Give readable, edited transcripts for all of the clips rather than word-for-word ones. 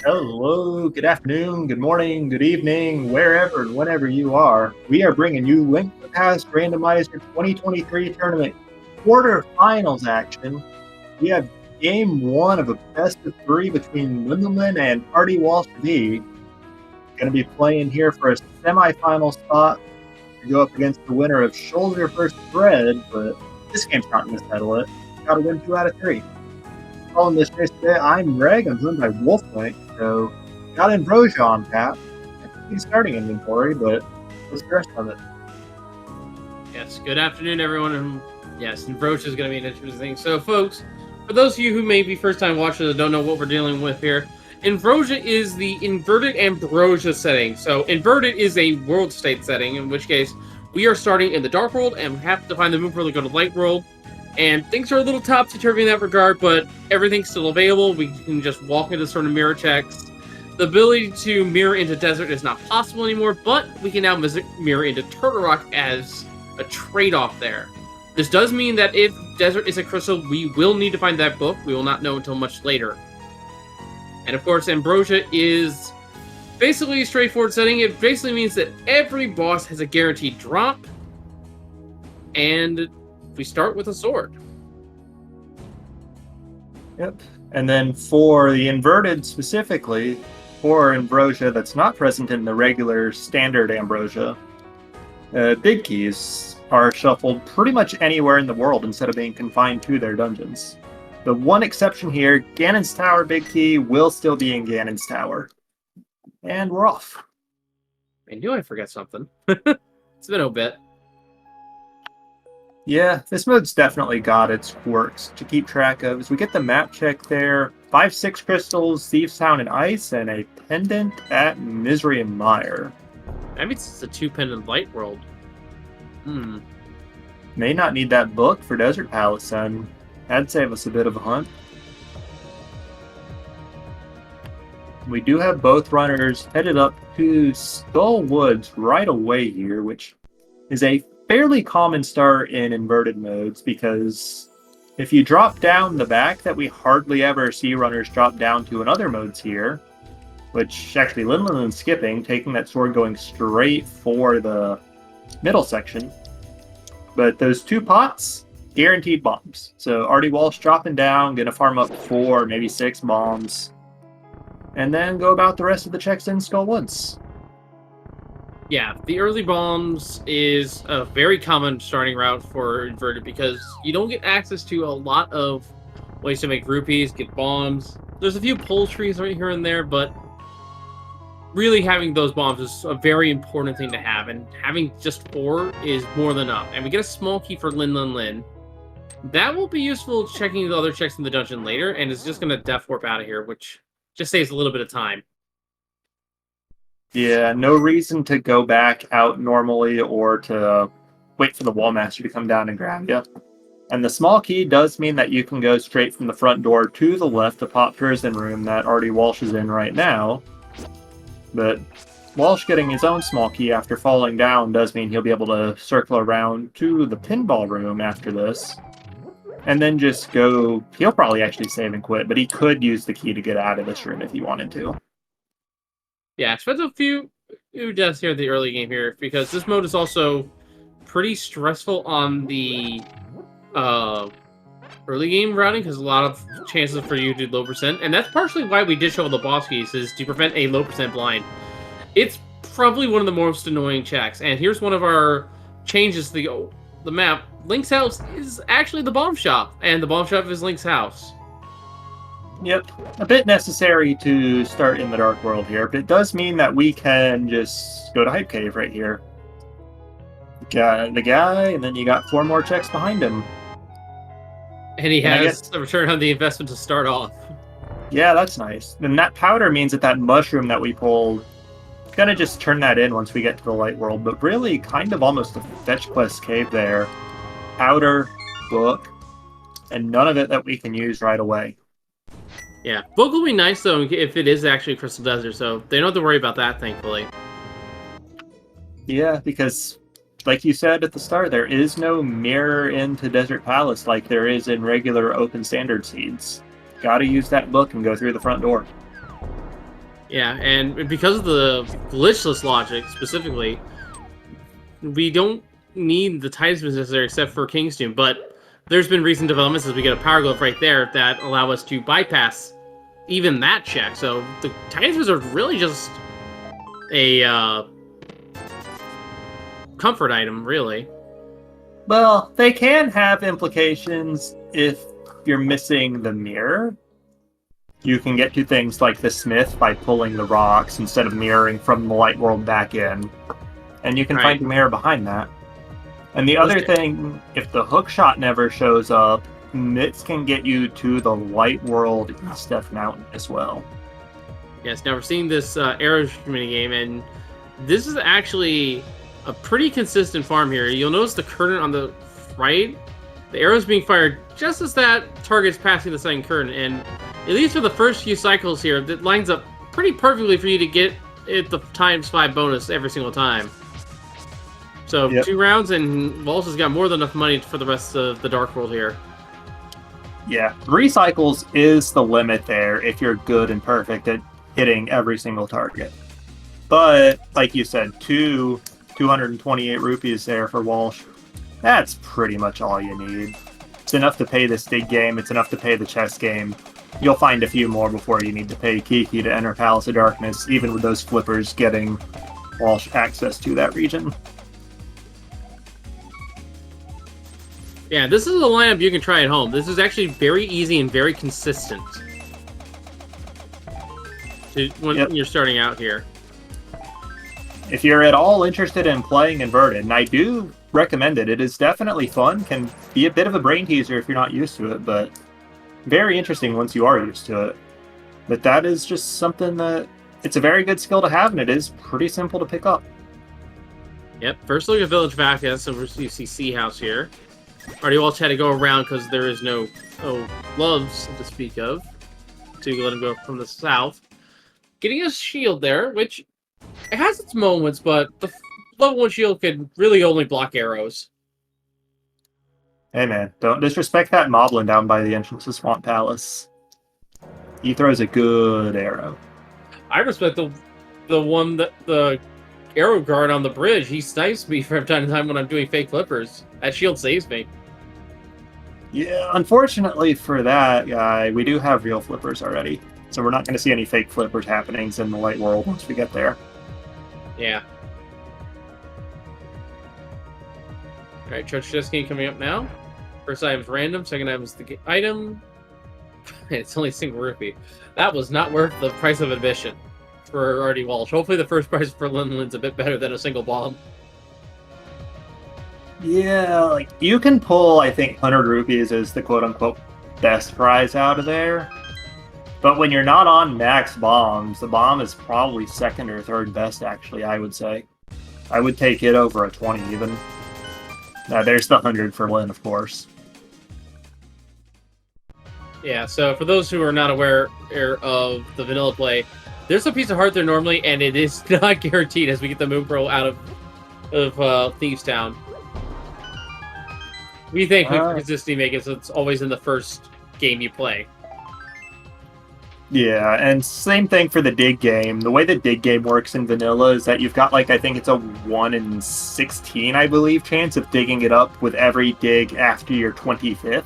Hello, good afternoon, good morning, good evening, wherever and whenever you are. We are bringing you Link the Past Randomizer 2023 Tournament Quarterfinals action. We have game one of a best of three between Linlinlin and rdwalshv. Going to be playing here for a semifinal spot to go up against the winner of Shoulder vs. Thread, but this game's not going to settle it. Got to win 2 out of 3. Calling this race today, I'm Greg. I'm joined by Wolflink. So, got Ambrosia on tap. I think he's starting inventory, but what's the rest of it? Yes, good afternoon, everyone. And yes, Ambrosia is going to be an interesting thing. So, folks, for those of you who may be first-time watchers and don't know what we're dealing with here, Ambrosia is the inverted Ambrosia setting. So, inverted is a world state setting, in which case we are starting in the dark world and we have to find the moon world to go to light world. And things are a little topsy-turvy in that regard, but everything's still available. We can just walk into sort of mirror checks. The ability to mirror into desert is not possible anymore, but we can now mirror into Turtle Rock as a trade-off there. This does mean that if desert is a crystal, we will need to find that book. We will not know until much later. And of course, Ambrosia is basically a straightforward setting. It basically means that every boss has a guaranteed drop, and we start with a sword. Yep. And then for the inverted specifically, for Ambrosia that's not present in the regular standard Ambrosia, big keys are shuffled pretty much anywhere in the world instead of being confined to their dungeons. The one exception here, Ganon's Tower big key will still be in Ganon's Tower. And we're off. I knew I forgot something. It's been a bit. Yeah, this mode's definitely got its quirks to keep track of. As we get the map check there, 5-6 crystals, Thieves Town and Ice, and a pendant at Misery and Mire. That means it's a 2-pendant light world. May not need that book for Desert Palace then. That'd save us a bit of a hunt. We do have both runners headed up to Skull Woods right away here, which is a fairly common start in inverted modes, because if you drop down the back that we hardly ever see runners drop down to in other modes here, which actually Linlinlin's skipping, taking that sword going straight for the middle section. But those 2 pots, guaranteed bombs. So rdwalshv dropping down, gonna farm up 4, maybe 6 bombs, and then go about the rest of the checks in Skull Woods. Yeah, the early bombs is a very common starting route for inverted because you don't get access to a lot of ways to make rupees, get bombs. There's a few pull trees right here and there, but really having those bombs is a very important thing to have, and having just 4 is more than enough. And we get a small key for Linlinlin. That will be useful checking the other checks in the dungeon later, and it's just going to death warp out of here, which just saves a little bit of time. Yeah, no reason to go back out normally or to wait for the Wallmaster to come down and grab you. And the small key does mean that you can go straight from the front door to the left to Pop Prison Room that rdwalshv is in right now. But Walsh getting his own small key after falling down does mean he'll be able to circle around to the Pinball Room after this. And then just go... He'll probably actually save and quit, but he could use the key to get out of this room if he wanted to. Yeah, spent a few deaths here in the early game here, because this mode is also pretty stressful on the early game routing, because a lot of chances for you to do low percent, and that's partially why we did show the boss keys, is to prevent a low percent blind. It's probably one of the most annoying checks, and here's one of our changes to the map. Link's house is actually the bomb shop, and the bomb shop is Link's house. Yep, a bit necessary to start in the Dark World here, but it does mean that we can just go to Hype Cave right here. Got the guy, and then you got 4 more checks behind him. And he has a return on the investment to start off. Yeah, that's nice. And that powder means that mushroom that we pulled, gonna just turn that in once we get to the Light World, but really kind of almost a fetch quest cave there. Powder, book, and none of it that we can use right away. Yeah, book will be nice though if it is actually Crystal Desert, so they don't have to worry about that, thankfully. Yeah, because like you said at the start, there is no mirror into Desert Palace like there is in regular open standard seeds. Gotta use that book and go through the front door. Yeah, and because of the glitchless logic, specifically, we don't need the Tides necessary except for King's Doom, but there's been recent developments as we get a Power Glove right there that allow us to bypass even that check. So the Tides are really just a comfort item, really. Well, they can have implications if you're missing the mirror. You can get to things like the Smith by pulling the rocks instead of mirroring from the light world back in. And you can Right. find the mirror behind that. And the other thing, if the hook shot never shows up, Mitts can get you to the light world East Death Mountain as well. Yes, now we're seeing this arrow minigame, and this is actually a pretty consistent farm here. You'll notice the current on the right, the arrow's being fired just as that target's passing the second current, and at least for the first few cycles here, that lines up pretty perfectly for you to get it the ×5 bonus every single time. So Yep. 2 rounds, and Walsh has got more than enough money for the rest of the Dark World here. Yeah, 3 cycles is the limit there if you're good and perfect at hitting every single target. But, like you said, 228 rupees there for Walsh. That's pretty much all you need. It's enough to pay this dig game, it's enough to pay the chess game. You'll find a few more before you need to pay Kiki to enter Palace of Darkness, even with those flippers getting Walsh access to that region. Yeah, this is a lineup you can try at home. This is actually very easy and very consistent when you're starting out here. If you're at all interested in playing Inverted, and I do recommend it, it is definitely fun, can be a bit of a brain teaser if you're not used to it, but very interesting once you are used to it. But that is just something that, it's a very good skill to have, and it is pretty simple to pick up. Yep, first look at Village Vacca, so you see Sea House here. rdwalshv had to go around because there is no gloves to speak of to let him go from the south. Getting a shield there, which it has its moments, but the level 1 shield could really only block arrows. Hey man, don't disrespect that moblin down by the entrance to Swamp Palace. He throws a good arrow. I respect the one that the arrow guard on the bridge. He snipes me from time to time when I'm doing fake flippers. That shield saves me. Yeah, unfortunately for that guy, we do have real flippers already. So we're not going to see any fake flippers happenings in the light world once we get there. Yeah. Alright, Church Destiny coming up now. First item is random, second item is the item. It's only a single rupee. That was not worth the price of admission for rdwalshv. Hopefully the first prize for Linlinlin's a bit better than a single bomb. Yeah, like, you can pull, I think, 100 rupees as the quote-unquote best prize out of there. But when you're not on max bombs, the bomb is probably second or third best, actually, I would say. I would take it over a 20, even. Now, there's the 100 for Lin, of course. Yeah, so for those who are not aware of the vanilla play, there's a piece of heart there normally, and it is not guaranteed as we get the Moon Pearl out of Thieves Town. We think we can consistently make it so it's always in the first game you play. Yeah, and same thing for the dig game. The way the dig game works in vanilla is that you've got, like, I think it's a 1 in 16, I believe, chance of digging it up with every dig after your 25th.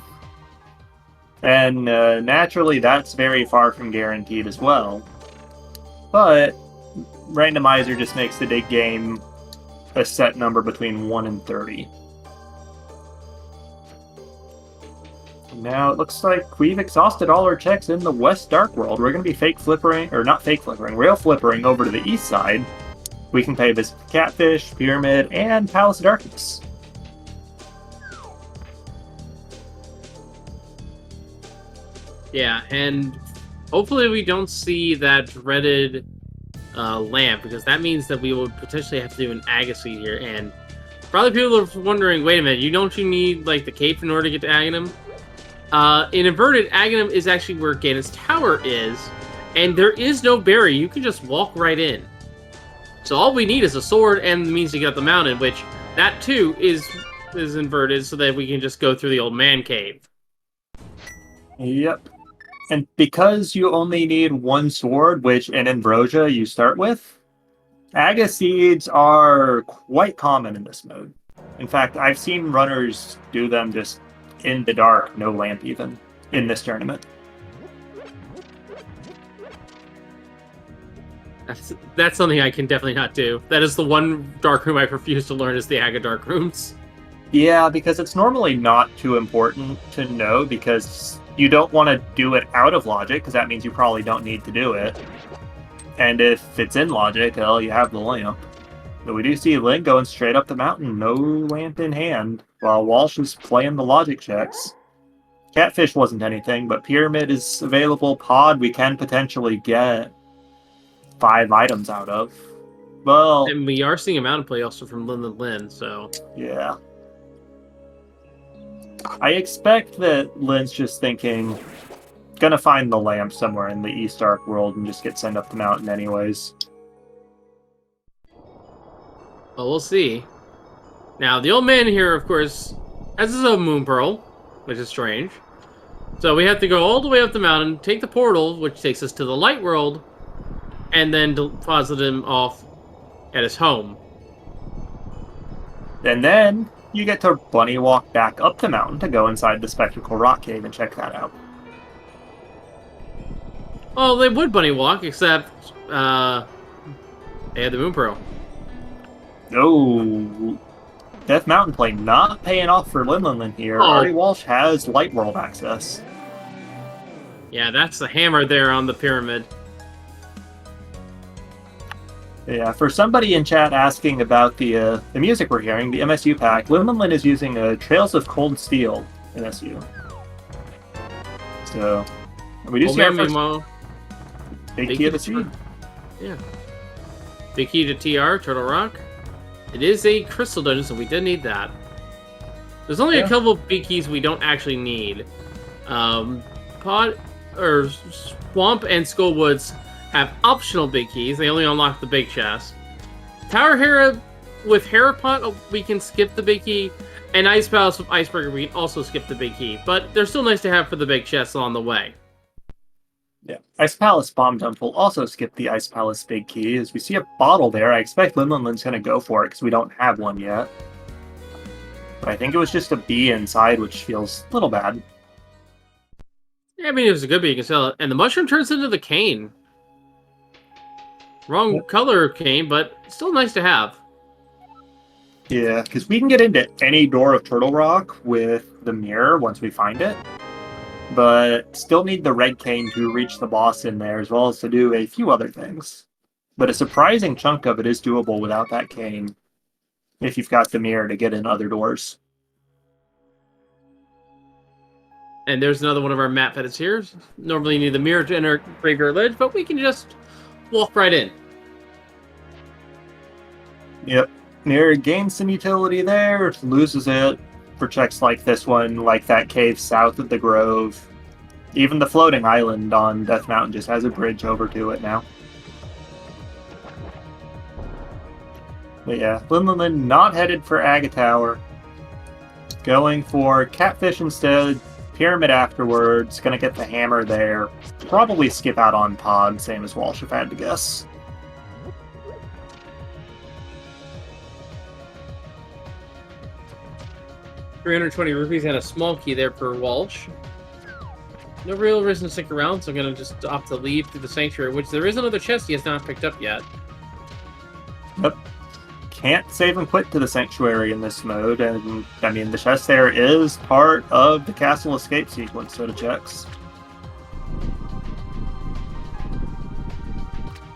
And naturally, that's very far from guaranteed as well. But randomizer just makes the dig game a set number between 1 and 30. Now it looks like we've exhausted all our checks in the West Dark World. We're going to be fake flippering, or not fake flippering, real flippering over to the east side. We can pay visit Catfish, Pyramid, and Palace of Darkness. Yeah, and hopefully we don't see that dreaded lamp, because that means that we would potentially have to do an Agassi here, and probably people are wondering, wait a minute, don't you need, like, the cape in order to get to Aghanim? In Inverted, Aghanim is actually where Ganon's Tower is, and there is no barrier. You can just walk right in. So all we need is a sword and the means to get up the mountain, which that too is inverted, so that we can just go through the old man cave. Yep. And because you only need one sword, which in Ambrosia you start with, Aga seeds are quite common in this mode. In fact, I've seen runners do them just in the dark, no lamp even, in this tournament. That's something I can definitely not do. That is the one dark room I refuse to learn is the Aga dark rooms. Yeah, because it's normally not too important to know because you don't want to do it out of logic because that means you probably don't need to do it. And if it's in logic, well, you have the lamp. But we do see Lin going straight up the mountain, no lamp in hand, while Walsh is playing the logic checks. Catfish wasn't anything, but Pyramid is available. Pod we can potentially get 5 items out of. Well, And we are seeing a mountain play also from Linlinlin, so... yeah. I expect that Lin's just thinking, gonna find the lamp somewhere in the East Arc world and just get sent up the mountain anyways. Well, we'll see. Now, the old man here, of course, has his own moon pearl, which is strange. So we have to go all the way up the mountain, take the portal, which takes us to the light world, and then deposit him off at his home. And then you get to bunny walk back up the mountain to go inside the Spectacle Rock Cave and check that out. Well, they would bunny walk, except they had the moon pearl. Oh, Death Mountain play not paying off for Linlinlin here. Oh. RD Walsh has Light World access. Yeah, that's the hammer there on the pyramid. Yeah, for somebody in chat asking about the music we're hearing, the MSU pack, Linlinlin is using Trails of Cold Steel MSU. So, we do see our first big key of the seed. Yeah. Big key to TR, Turtle Rock. It is a crystal dungeon, so we did need that. There's only a couple of big keys we don't actually need. Swamp and Skullwoods have optional big keys. They only unlock the big chest. Tower Hera with Herapot, we can skip the big key. And Ice Palace with Iceberger, we can also skip the big key. But they're still nice to have for the big chests along the way. Yeah, Ice Palace Bomb Dump will also skip the Ice Palace big key. As we see a bottle there, I expect Linlinlin's going to go for it because we don't have one yet. But I think it was just a bee inside, which feels a little bad. Yeah, I mean, it was a good bee, you can sell it. And the mushroom turns into the cane. Wrong color cane, but still nice to have. Yeah, because we can get into any door of Turtle Rock with the mirror once we find it. But still need the red cane to reach the boss in there, as well as to do a few other things. But a surprising chunk of it is doable without that cane, if you've got the mirror to get in other doors. And there's another one of our map edits here. Normally you need the mirror to enter Graveyard Ledge, but we can just walk right in. Yep. Mirror gains some utility there, loses it for checks like this one, like that cave south of the Grove. Even the floating island on Death Mountain just has a bridge over to it now. But yeah, Linlinlin not headed for Aga Tower. Going for Catfish instead. Pyramid afterwards. Gonna get the hammer there. Probably skip out on Pod, same as Walsh if I had to guess. ₹320 and a small key there for Walsh. No real reason to stick around, so I'm going to just opt to leave through the Sanctuary, which there is another chest he has not picked up yet. Yep. Can't save and quit to the Sanctuary in this mode, and I mean, the chest there is part of the castle escape sequence, so to checks.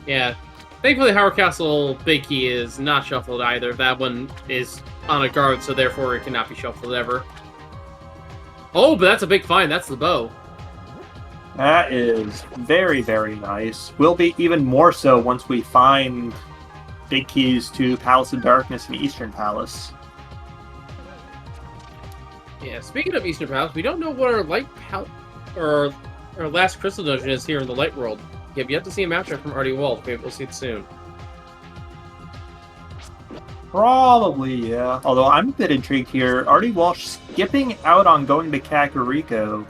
Yeah. Thankfully, Howard Castle Big Key is not shuffled either. That one is on a guard, so therefore it cannot be shuffled ever. Oh, but that's a big find. That's the bow. That is very, very nice. Will be even more so once we find big keys to Palace of Darkness and Eastern Palace. Yeah, speaking of Eastern Palace, we don't know what our or our last crystal dungeon is here in the Light World. We have yet to see a map check from RD Walsh. Maybe we'll see it soon. Probably, yeah. Although I'm a bit intrigued here. RD Walsh skipping out on going to Kakariko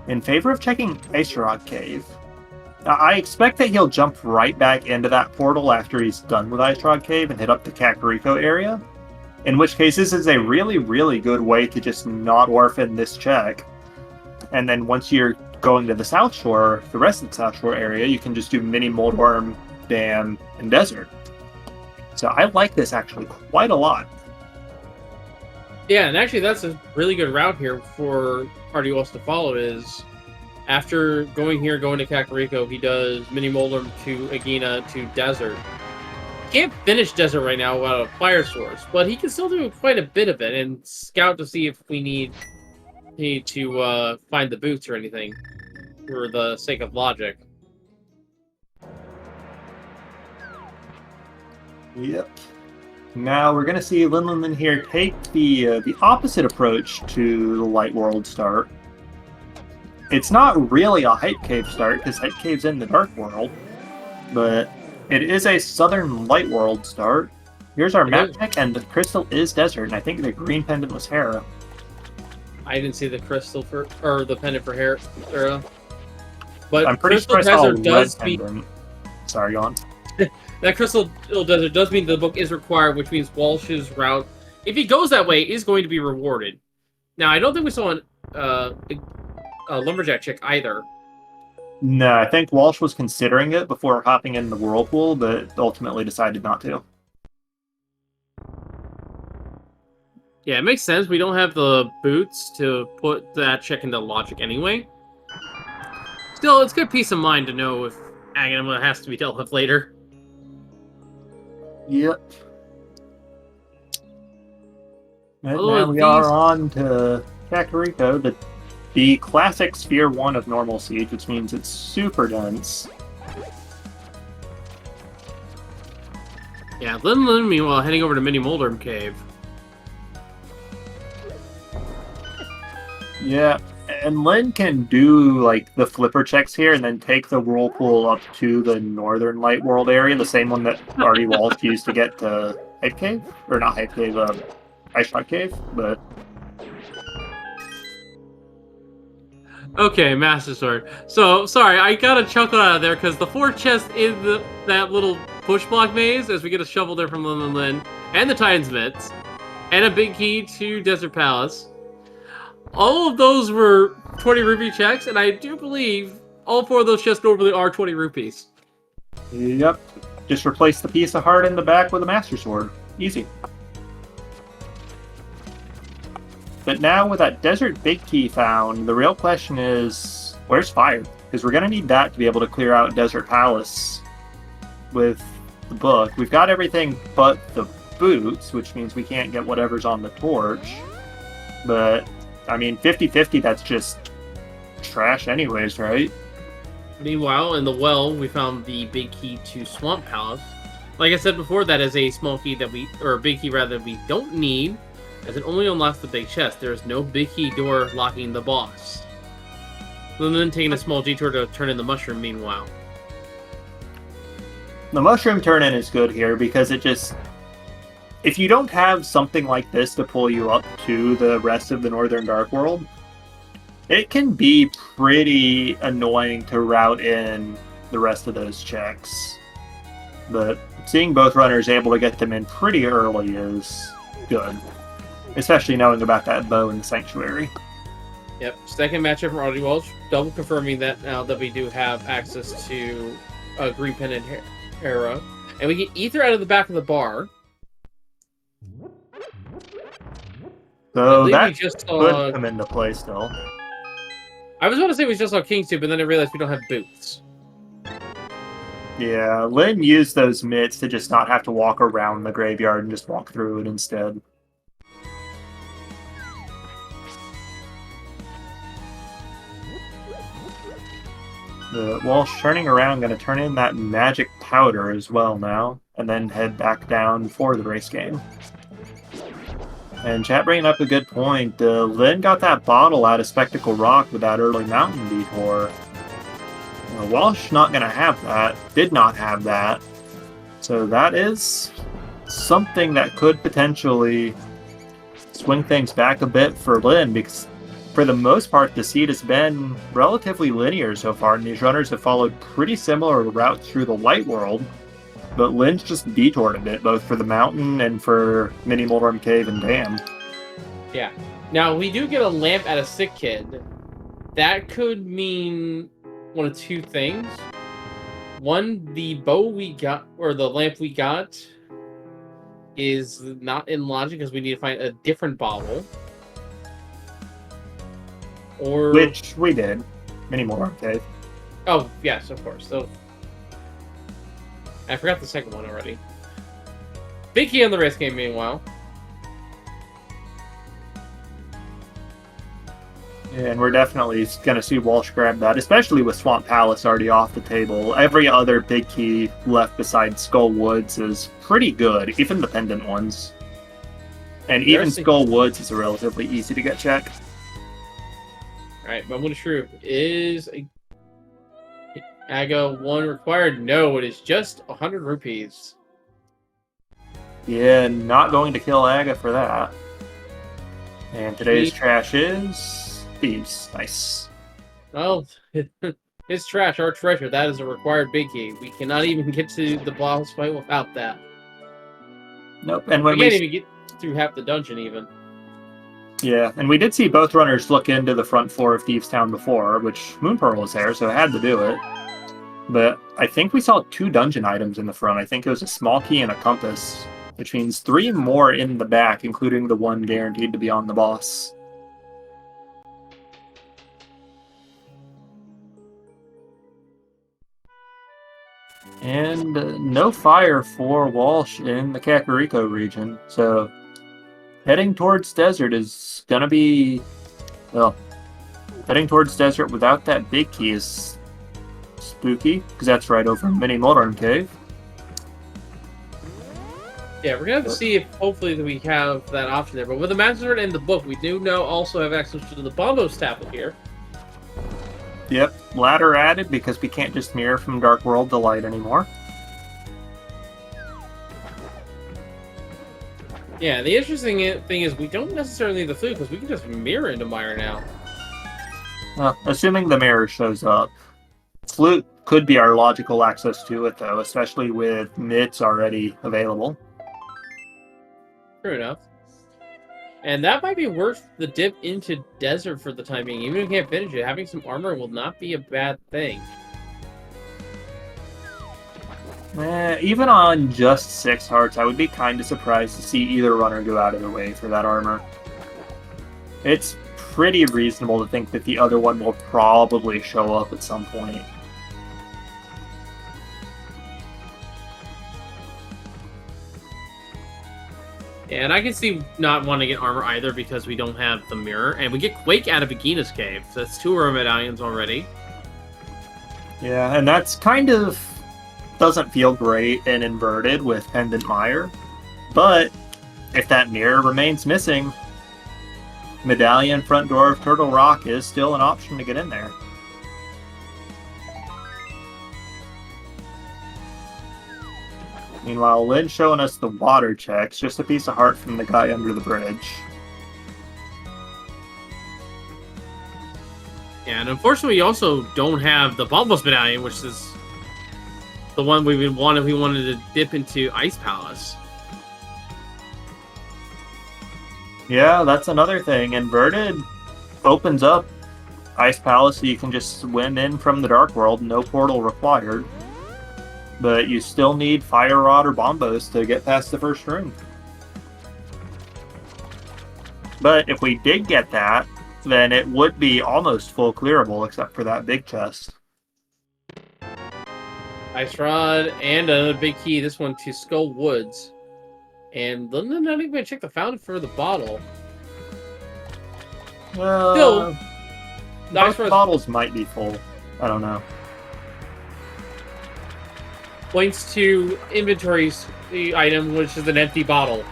in favor of checking Ice Rock Cave. I expect that he'll jump right back into that portal after he's done with Ice Rock Cave and hit up the Kakariko area, in which case this is a really, really good way to just not orphan this check. And then once you're going to the South Shore, the rest of the South Shore area, you can just do Mini Moldworm, Dam, and Desert. So I like this actually quite a lot. Yeah, and actually that's a really good route here for rdwalshv to follow is after going to Kakariko, he does Mini Moldworm to Agina to Desert. Can't finish Desert right now without a Fire Source, but he can still do quite a bit of it and scout to see if we need to find the boots or anything for the sake of logic. Yep. Now we're going to see Linlinlin here take the opposite approach to the Light World start. It's not really a Hype Cave start, because Hype Cave's in the Dark World, but it is a Southern Light World start. Here's our map check, and the crystal is Desert, and I think the green pendant was Hera. I didn't see the crystal or the pendant for Hera, but I'm pretty sure I saw a red pendant. Sorry, go on. That Crystal Desert does mean the book is required, which means Walsh's route, if he goes that way, is going to be rewarded. Now, I don't think we saw a Lumberjack chick either. No, I think Walsh was considering it before hopping in the Whirlpool, but ultimately decided not to. Yeah, it makes sense. We don't have the boots to put that check into logic anyway. Still, it's good peace of mind to know if Aganima has to be dealt with later. Yep. And now we are on to Kakariko, the classic Sphere 1 of normal siege, which means it's super dense. Yeah, Linlinlin, meanwhile, heading over to Mini Moldworm Cave. Yeah, and Lin can do like the flipper checks here and then take the Whirlpool up to the Northern Light World area, the same one that rdwalshv used to get to Hype Cave? Or not Hype Cave, Ice Rock Cave, but... Okay, Master Sword. So, sorry, I got a chuckle out of there because the 4 chests in that little push block maze, as we get a shovel there from Linlinlin, and the Titan's Mitts, and a big key to Desert Palace. All of those were 20 rupee checks, and I do believe all 4 of those chests normally are 20 rupees. Yep. Just replace the piece of heart in the back with a Master Sword. Easy. But now with that Desert Big Key found, the real question is, where's Fire? Because we're going to need that to be able to clear out Desert Palace with the book. We've got everything but the boots, which means we can't get whatever's on the torch. But... I mean, 50-50, that's just trash anyways, right? Meanwhile, in the well, we found the big key to Swamp Palace. Like I said before, that is a small key or a big key rather, we don't need, as it only unlocks the big chest. There is no big key door locking the boss. Then taking a small detour to turn in the mushroom, meanwhile. The mushroom turn-in is good here because it just... If you don't have something like this to pull you up to the rest of the Northern Dark World, it can be pretty annoying to route in the rest of those checks. But seeing both runners able to get them in pretty early is good. Especially knowing about that bow in the Sanctuary. Yep, second matchup from rdwalshv, double confirming that now that we do have access to a green pendant Hera. And we get Ether out of the back of the bar. So that could come into play still. I was about to say we just saw Kings too, but then I realized we don't have boots. Yeah, Lin used those mitts to just not have to walk around the graveyard and just walk through it instead. Walsh turning around, going to turn in that magic powder as well now, and then head back down for the race game. And chat bringing up a good point. Lin got that bottle out of Spectacle Rock with that early mountain detour. Walsh not going to have that. Did not have that. So that is something that could potentially swing things back a bit for Lin, because for the most part, the seed has been relatively linear so far, and these runners have followed pretty similar routes through the light world. But Lin's just detoured a bit, both for the mountain and for Mini Mulrum Cave and Dam. Yeah. Now, we do get a lamp at a sick kid. That could mean one of two things. One, the bow we got, or the lamp we got, is not in logic because we need to find a different bottle. Or... Which we did. Mini Mulrum Cave. Oh, yes, of course. So, I forgot the second one already. Big key on the race game, meanwhile. And we're definitely going to see Walsh grab that, especially with Swamp Palace already off the table. Every other big key left besides Skull Woods is pretty good, even the pendant ones. And even Skull Woods is a relatively easy to get check. Alright, Moment of Truth is a Aga 1 required. No, it is just 100 rupees. Yeah, not going to kill Aga for that. And today's trash is thieves. Nice. Well, it's trash, our treasure. That is a required big key. We cannot even get to the boss fight without that. Nope. And when we can't even get through half the dungeon even. Yeah, and we did see both runners look into the front floor of Thieves Town before, which Moon Pearl was there, so it had to do it. But I think we saw 2 dungeon items in the front. I think it was a small key and a compass, which means 3 more in the back, including the one guaranteed to be on the boss. And no fire for Walsh in the Kakariko region, so heading towards desert is gonna be, well, heading towards desert without that big key is spooky, because that's right over Mini Mulrum Cave. Yeah, we're gonna have to see if hopefully we have that option there. But with the Master and the book, we do now also have access to the Bombos tablet here. Yep, ladder added because we can't just mirror from Dark World to Light anymore. Yeah, the interesting thing is we don't necessarily need the flute because we can just mirror into Mire now. Assuming the mirror shows up. Flute could be our logical access to it, though, especially with mitts already available. True enough. And that might be worth the dip into desert for the time being. Even if we can't finish it, having some armor will not be a bad thing. Even on just 6 hearts, I would be kind of surprised to see either runner go out of their way for that armor. It's pretty reasonable to think that the other one will probably show up at some point. Yeah, and I can see not wanting to get armor either because we don't have the mirror. And we get Quake out of Agina's Cave. So that's 2 of our medallions already. Yeah, and that's kind of doesn't feel great and inverted with Pendant Mire. But if that mirror remains missing, Medallion front door of Turtle Rock is still an option to get in there. Meanwhile, Lin's showing us the water checks, just a piece of heart from the guy under the bridge. Yeah, and unfortunately, we also don't have the Bombos medallion, which is the one we wanted. We wanted to dip into Ice Palace. Yeah, that's another thing. Inverted opens up Ice Palace so you can just swim in from the Dark World, no portal required. But you still need Fire Rod or Bombos to get past the first room. But if we did get that, then it would be almost full clearable except for that big chest. Ice Rod and another big key, this one to Skull Woods. And Linlinlin not even going to check the fountain for the bottle. Still, both bottles might be full. I don't know. Points to inventories item, which is an empty bottle.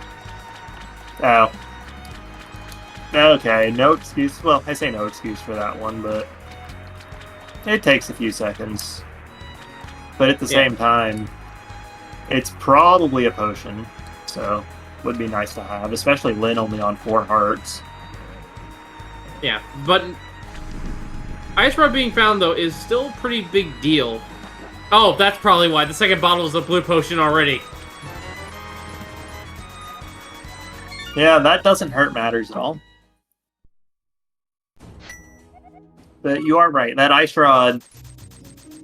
Oh. Okay, no excuse. Well, I say no excuse for that one, but it takes a few seconds. But at the same time, it's probably a potion, so would be nice to have, especially Lin only on 4 hearts. Yeah, but Ice Rod being found, though, is still a pretty big deal. Oh, that's probably why. The second bottle is a blue potion already. Yeah, that doesn't hurt matters at all. But you are right. That Ice Rod,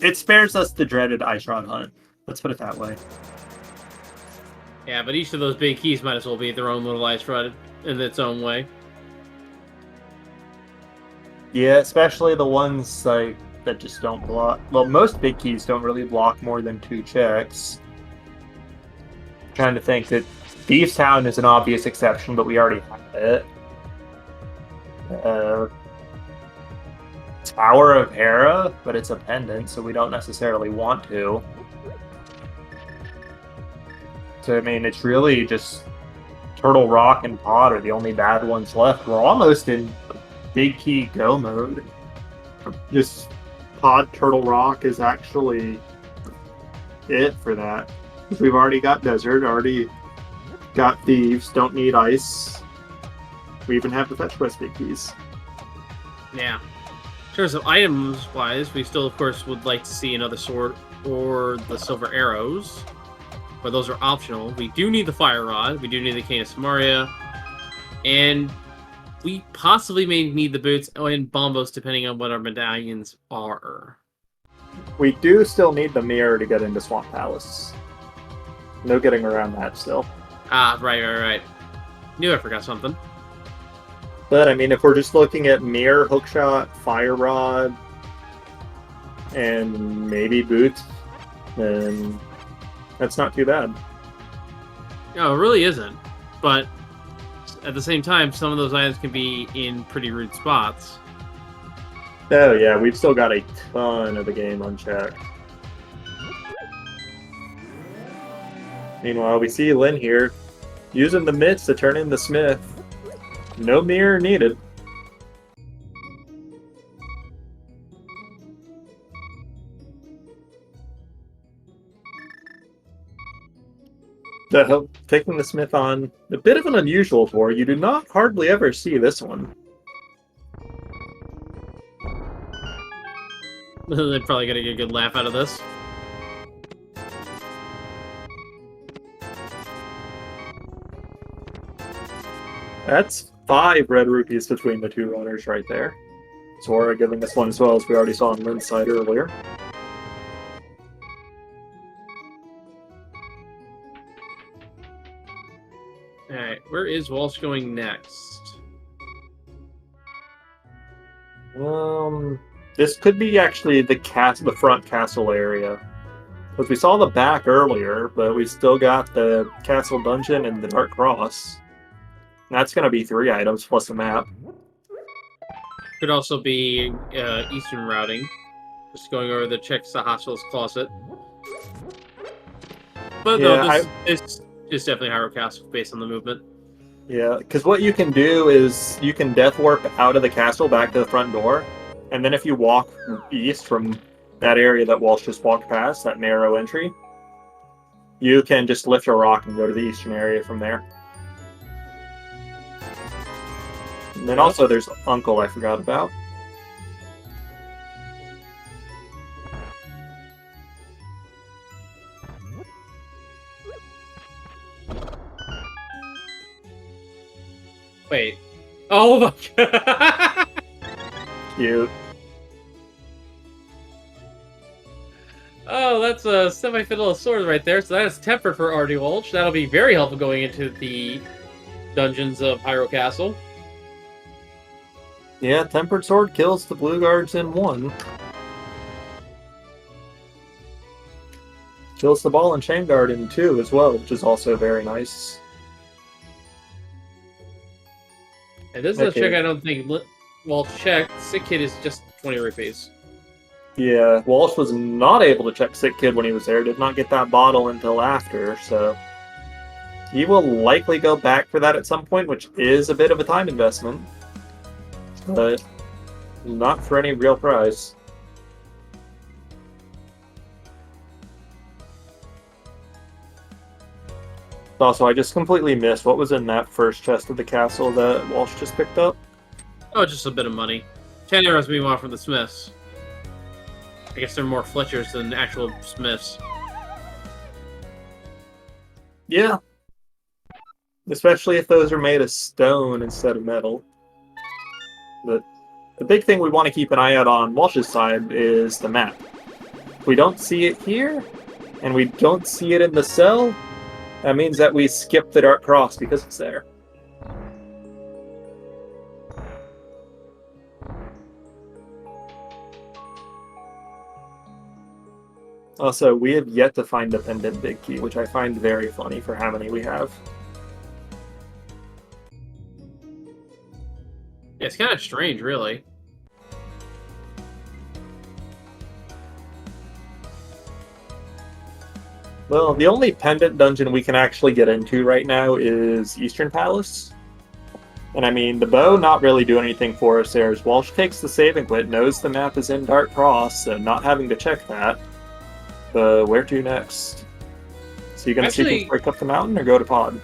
it spares us the dreaded Ice Rod hunt. Let's put it that way. Yeah, but each of those big keys might as well be their own little Ice Rod in its own way. Yeah, especially the ones like that just don't block. Well, most big keys don't really block more than 2 checks. I'm trying to think that Thieves Town is an obvious exception, but we already have it. Tower of Hera, but it's a pendant, so we don't necessarily want to. So, I mean, it's really just Turtle Rock and Pod are the only bad ones left. We're almost in big key go mode. Just Pod Turtle Rock is actually it for that. We've already got Desert, already got Thieves, don't need Ice. We even have the Fetch Quest big keys. Yeah. In terms of items-wise, we still, of course, would like to see another sword or the silver arrows. But those are optional. We do need the Fire Rod. We do need the Cane of Samaria. And we possibly may need the boots and bombos, depending on what our medallions are. We do still need the mirror to get into Swamp Palace. No getting around that still. Ah, right. Knew I forgot something. But, I mean, if we're just looking at mirror, hookshot, Fire Rod, and maybe boots, then that's not too bad. No, it really isn't. But at the same time, some of those items can be in pretty rude spots. Oh yeah, we've still got a ton of the game unchecked. Meanwhile, we see Lin here, using the mitts to turn in the Smith. No mirror needed. Taking the Smith on, a bit of an unusual tour. You do not hardly ever see this one. They're probably going to get a good laugh out of this. That's 5 red rupees between the 2 runners right there. Zora giving us one as well, as we already saw on Lin's side earlier. Alright, where is Walsh going next? This could be actually the front castle area. Because we saw the back earlier, but we still got the castle dungeon and the Dark Cross. That's going to be 3 items plus a map. Could also be Eastern routing. Just going over the check Sahashal's closet. But Yeah, no, this is definitely Hyrule Castle based on the movement. Yeah, because what you can do is you can death warp out of the castle back to the front door, and then if you walk east from that area that Walsh just walked past, that narrow entry, you can just lift a rock and go to the eastern area from there. And then also there's Uncle I forgot about. Wait. Oh my god! Cute. Oh, that's a semi-fiddle of swords right there. So that is tempered for rdwalshv. That'll be very helpful going into the dungeons of Hyrule Castle. Yeah, Tempered Sword kills the Blue Guards in 1. Kills the Ball and Chain Guard in 2 as well, which is also very nice. And this is a check I don't think Walsh checked. Sick Kid is just 20 rupees. Yeah, Walsh was not able to check Sick Kid when he was there, did not get that bottle until after, so he will likely go back for that at some point, which is a bit of a time investment, but not for any real prize. Also, I just completely missed what was in that first chest of the castle that Walsh just picked up. Oh, just a bit of money. 10 arrows we want from the smiths. I guess they're more Fletchers than actual smiths. Yeah. Especially if those are made of stone instead of metal. But the big thing we want to keep an eye out on Walsh's side is the map. If we don't see it here, and we don't see it in the cell, that means that we skip the Dark Cross because it's there. Also, we have yet to find a pendant big key, which I find very funny for how many we have. Yeah, it's kind of strange, really. Well, the only pendant dungeon we can actually get into right now is Eastern Palace. And I mean, the bow not really doing anything for us there, as Walsh takes the save and quit, knows the map is in Dark Cross, so not having to check that. But where to next? So you gonna see us break up the mountain or go to pod?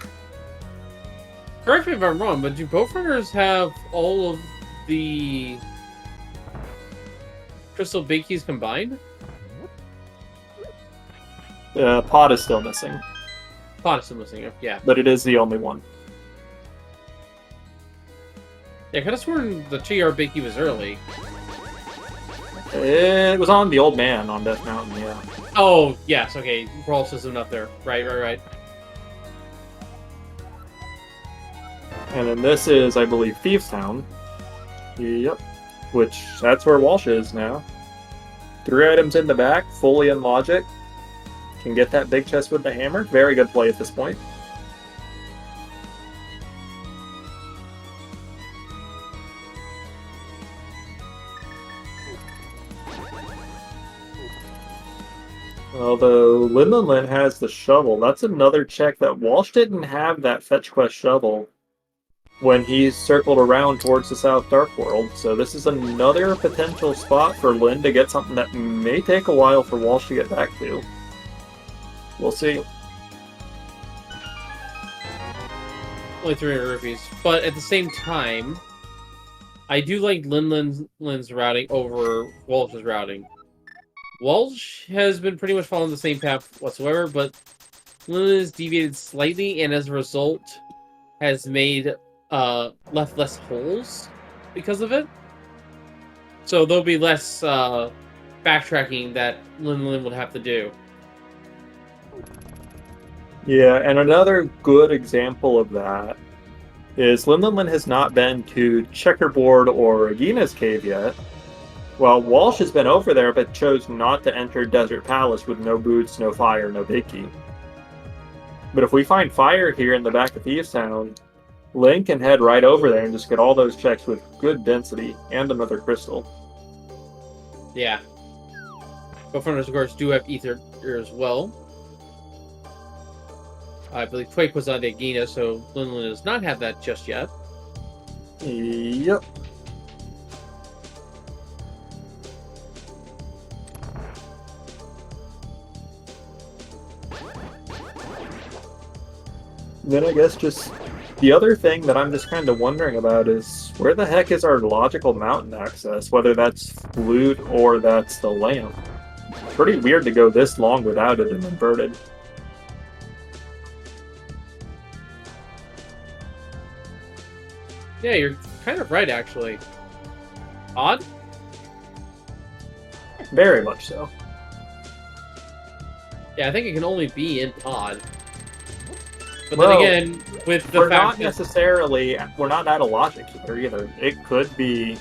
Correct me if I'm wrong, but do both runners have all of the crystal big keys combined? Pod is still missing. Pod is still missing, yeah. But it is the only one. Yeah, I could have sworn the 2-hour big key was early. It was on the old man on Death Mountain, yeah. Oh, yes, okay. Brawl system up there. Right. And then this is, I believe, Thieves Town. Yep. Which, that's where Walsh is now. 3 items in the back, fully in logic. Can get that big chest with the hammer. Very good play at this point. Although Linlinlin has the shovel, that's another check that Walsh didn't have that fetch quest shovel when he circled around towards the South Dark World. So this is another potential spot for Lin to get something that may take a while for Walsh to get back to. We'll see. Only 300 rupees. But at the same time, I do like Linlin's routing over Walsh's routing. Walsh has been pretty much following the same path whatsoever, but Linlinlin has deviated slightly, and as a result, has made left less holes because of it. So there'll be less backtracking that Linlinlin would have to do. Yeah, and another good example of that is Linlinlin has not been to Checkerboard or Regina's Cave yet. Well, Walsh has been over there, but chose not to enter Desert Palace with no boots, no fire, no big key. But if we find fire here in the back of Thieves Town, Link can head right over there and just get all those checks with good density and another crystal. Yeah. Both runners, of course, do have Ether here as well. I believe Quake was on the Agina, so Linlinlin does not have that just yet. Yep. Then I guess just the other thing that I'm just kind of wondering about is where the heck is our logical mountain access, whether that's flute or that's the lamp. Pretty weird to go this long without it and inverted. Yeah, you're kind of right, actually. Odd? Very much so. Yeah, I think it can only be in pod. But well, then again, with the we're fact not that necessarily, we're not out of logic here either. It could be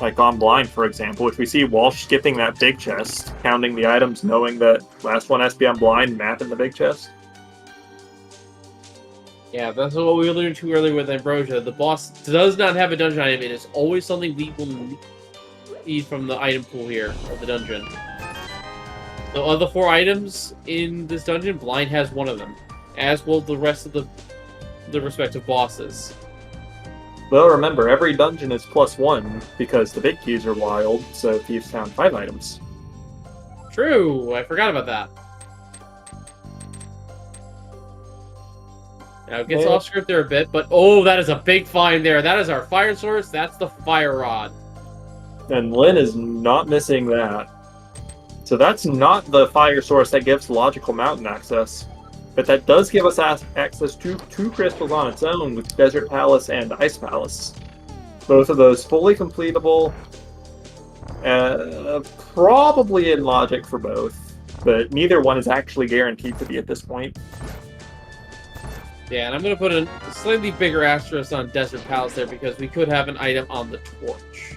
like on blind, for example, if we see Walsh skipping that big chest, counting the items, knowing that last one has to be on blind, mapping the big chest. Yeah, that's what we alluded to earlier with Ambrosia. The boss does not have a dungeon item. It is always something we will need from the item pool here of the dungeon. So of the 4 items in this dungeon, blind has one of them, as will the rest of the respective bosses. Well, remember, every dungeon is +1 because the big keys are wild, so Thieves Town 5 items. True, I forgot about that. Now it gets off script there a bit, but oh, that is a big find there. That is our fire source. That's the fire rod. And Lin is not missing that. So that's not the fire source that gives Logical Mountain access. But that does give us access to 2 crystals on its own with Desert Palace and Ice Palace. Both of those fully completable. Probably in logic for both. But neither one is actually guaranteed to be at this point. Yeah, and I'm going to put a slightly bigger asterisk on Desert Palace there because we could have an item on the torch.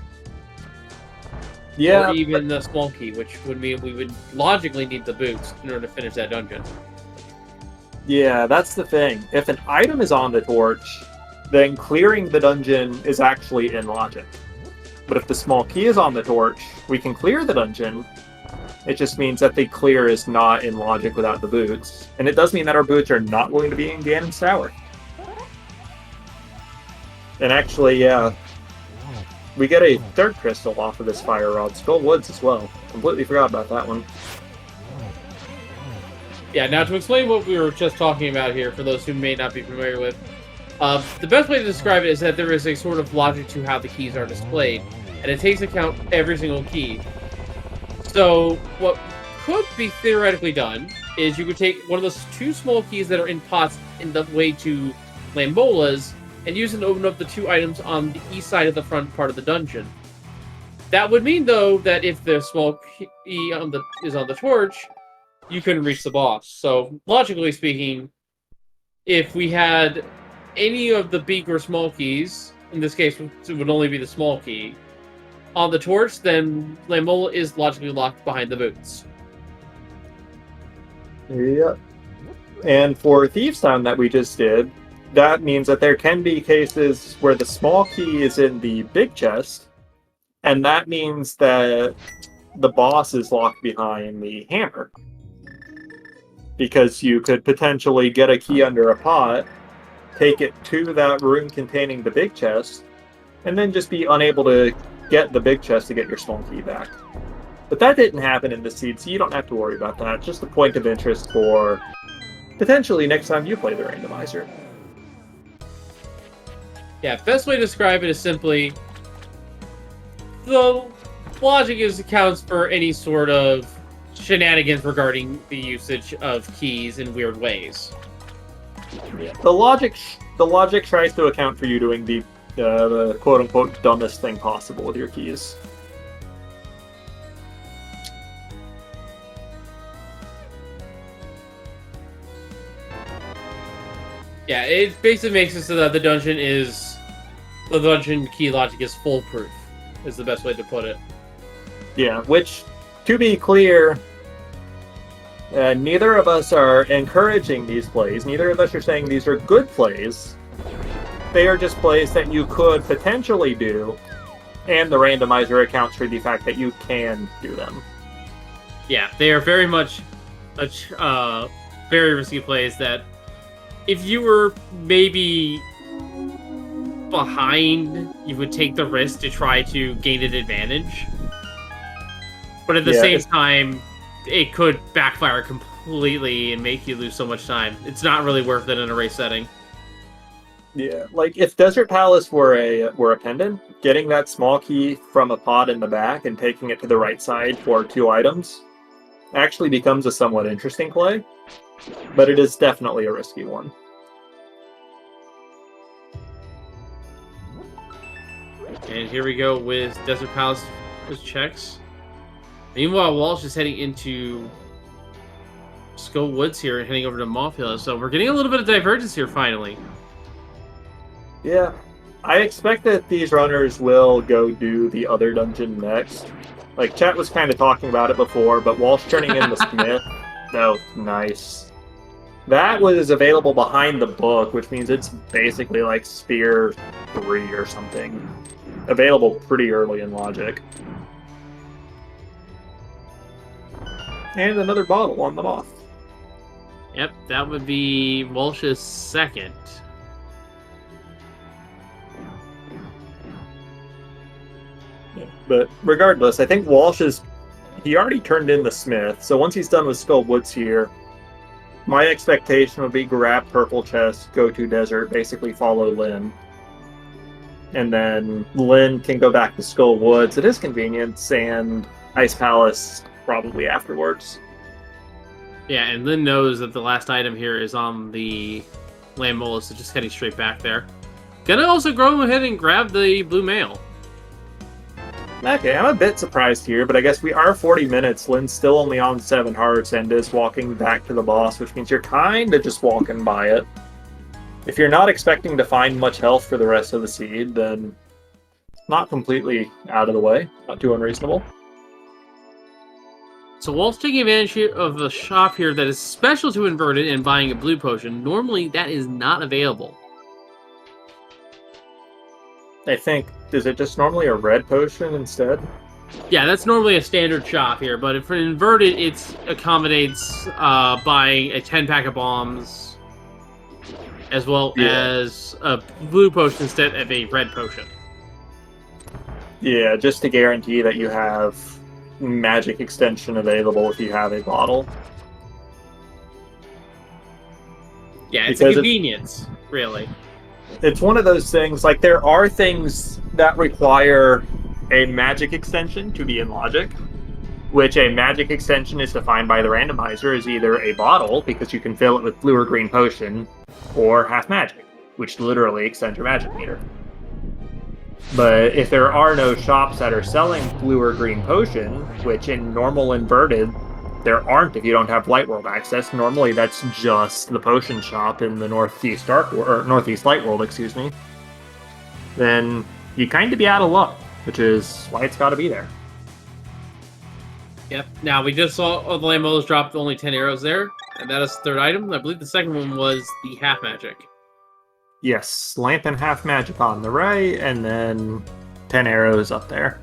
Yeah. Or even the small key, which would mean we would logically need the boots in order to finish that dungeon. Yeah, that's the thing. If an item is on the torch, then clearing the dungeon is actually in logic. But if the small key is on the torch, we can clear the dungeon. It just means that the clear is not in logic without the boots. And it does mean that our boots are not going to be in Ganon's Tower. And actually, yeah, we get a 3rd crystal off of this fire rod. Skull Woods as well. Completely forgot about that one. Yeah, now to explain what we were just talking about here, for those who may not be familiar with, the best way to describe it is that there is a sort of logic to how the keys are displayed, and it takes account every single key. So what could be theoretically done is you could take one of those 2 small keys that are in pots in the way to Lambolas and use them to open up the 2 items on the east side of the front part of the dungeon. That would mean, though, that if the small key is on the torch, you couldn't reach the boss. So, logically speaking, if we had any of the big or small keys, in this case it would only be the small key, on the torch, then Lambola is logically locked behind the boots. Yep. And for Thieves' Town that we just did, that means that there can be cases where the small key is in the big chest, and that means that the boss is locked behind the hammer. Because you could potentially get a key under a pot, take it to that room containing the big chest, and then just be unable to get the big chest to get your small key back. But that didn't happen in the seed, so you don't have to worry about that. Just a point of interest for potentially next time you play the randomizer. Yeah, best way to describe it is simply the logic accounts for any sort of shenanigans regarding the usage of keys in weird ways. Yeah. The logic tries to account for you doing the quote-unquote dumbest thing possible with your keys. Yeah, it basically makes it so that the dungeon key logic is foolproof, is the best way to put it. Yeah, which, to be clear, neither of us are encouraging these plays. Neither of us are saying these are good plays. They are just plays that you could potentially do, and the randomizer accounts for the fact that you can do them. Yeah, they are very much very risky plays that if you were maybe behind, you would take the risk to try to gain an advantage. But at the same time, it could backfire completely and make you lose so much time. It's not really worth it in a race setting. Yeah, like if Desert Palace were a pendant, getting that small key from a pot in the back and taking it to the right side for 2 items actually becomes a somewhat interesting play, but it is definitely a risky one. And here we go with Desert Palace checks. Meanwhile, Walsh is heading into Skull Woods here and heading over to Mothhill. So we're getting a little bit of divergence here finally. Yeah, I expect that these runners will go do the other dungeon next. Like, chat was kind of talking about it before, but Walsh turning in the Smith, oh, nice. That was available behind the book, which means it's basically like Spear 3 or something. Available pretty early in Logic. And another bottle on the Moth. Yep, that would be Walsh's second. Yeah, but regardless, I think Walsh he already turned in the Smith, so once he's done with Skull Woods here, My expectation would be grab purple chest, go to desert, basically follow Lin. And then Lin can go back to Skull Woods at his convenience, and Ice Palace probably afterwards. Yeah, and Lin knows that the last item here is on the land mole, so just heading straight back there. Gonna also go ahead and grab the blue mail. Okay, I'm a bit surprised here, but I guess we are 40 minutes. Lin's still only on 7 hearts and is walking back to the boss, which means you're kind of just walking by it. If you're not expecting to find much health for the rest of the seed, then not completely out of the way. Not too unreasonable. So Walt's taking advantage of the shop here that is special to Inverted and buying a blue potion. Normally, that is not available. I think, is it just normally a red potion instead? Yeah, that's normally a standard shop here, but for Inverted, it accommodates buying a 10-pack of bombs, as well as a blue potion instead of a red potion. Yeah, just to guarantee that you have magic extension available if you have a bottle. Yeah, it's a convenience, really. It's one of those things, like, there are things that require a magic extension to be in logic, which a magic extension is defined by the randomizer as either a bottle, because you can fill it with blue or green potion, or half magic, which literally extends your magic meter. But if there are no shops that are selling blue or green potion, which in normal Inverted, there aren't if you don't have Light World access. Normally that's just the potion shop in the Northeast Light World, excuse me. Then you kind of be out of luck, which is why it's got to be there. Yep. Now, we just saw the Lambos dropped only 10 arrows there, and that is the third item. I believe the second one was the half magic. Yes, lamp and half magic on the right, and then 10 arrows up there.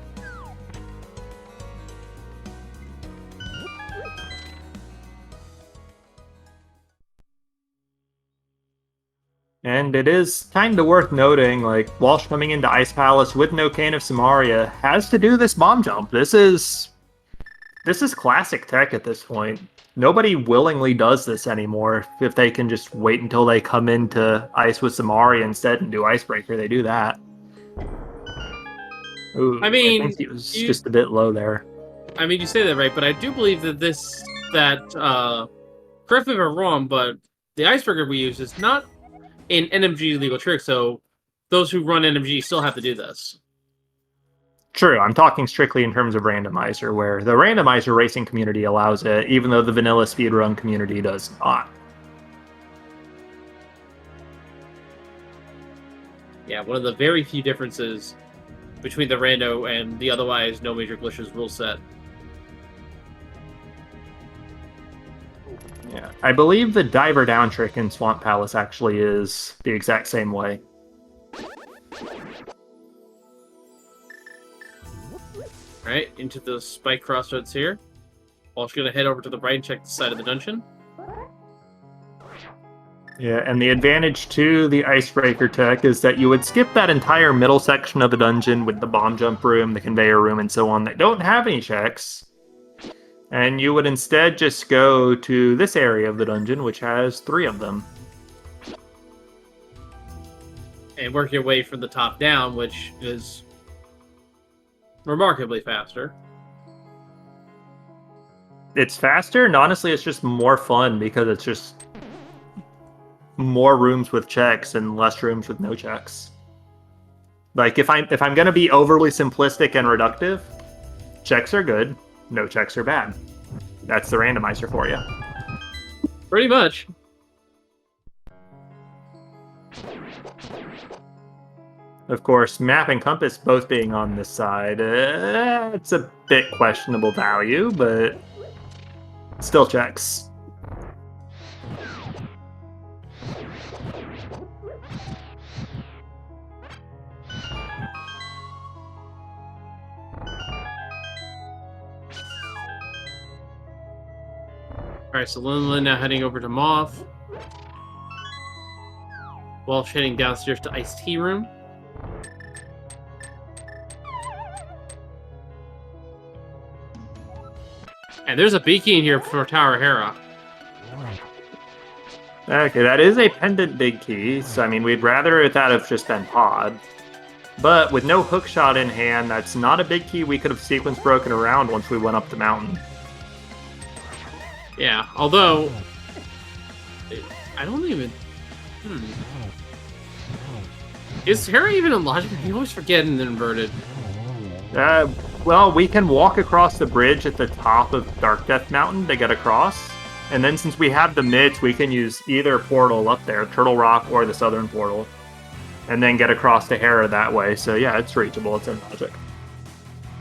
And it is kind of worth noting, like, Walsh coming into Ice Palace with no Cane of Samaria has to do this bomb jump. This is classic tech at this point. Nobody willingly does this anymore. If they can just wait until they come into Ice with Samaria instead and do Icebreaker, they do that. Ooh, I think he was just a bit low there. I mean, you say that right, but I do believe that correct me if I'm wrong, but the Icebreaker we use is not an NMG legal trick, so those who run NMG still have to do this. True, I'm talking strictly in terms of randomizer, where the randomizer racing community allows it, even though the vanilla speedrun community does not. Yeah, one of the very few differences between the rando and the otherwise no major glitches rule set. Yeah, I believe the diver down trick in Swamp Palace actually is the exact same way. Alright, into the spike crossroads here. Walsh gonna head over to the right and check the side of the dungeon. Yeah, and the advantage to the Icebreaker tech is that you would skip that entire middle section of the dungeon with the bomb jump room, the conveyor room, and so on that don't have any checks. And you would instead just go to this area of the dungeon, which has 3 of them. And work your way from the top down, which is remarkably faster. It's faster, and honestly, it's just more fun because it's just more rooms with checks and less rooms with no checks. Like, if I'm gonna be overly simplistic and reductive, checks are good, no checks are bad. That's the randomizer for you. Pretty much. Of course, map and compass both being on this side, it's a bit questionable value, but still checks. Alright, so Linlinlin now heading over to Moth. Walsh heading downstairs to Iced Tea Room. And there's a beaky in here for Tower Hera. Okay, that is a pendant big key, so I mean, we'd rather that have just been pod. But with no hookshot in hand, that's not a big key we could have sequence broken around once we went up the mountain. Yeah, although I don't even. Is Hera even in logic? I always forget in the inverted. Well, we can walk across the bridge at the top of Dark Death Mountain to get across. And then since we have the mitts, we can use either portal up there, Turtle Rock or the Southern Portal. And then get across to Hera that way. So yeah, it's reachable. It's in logic.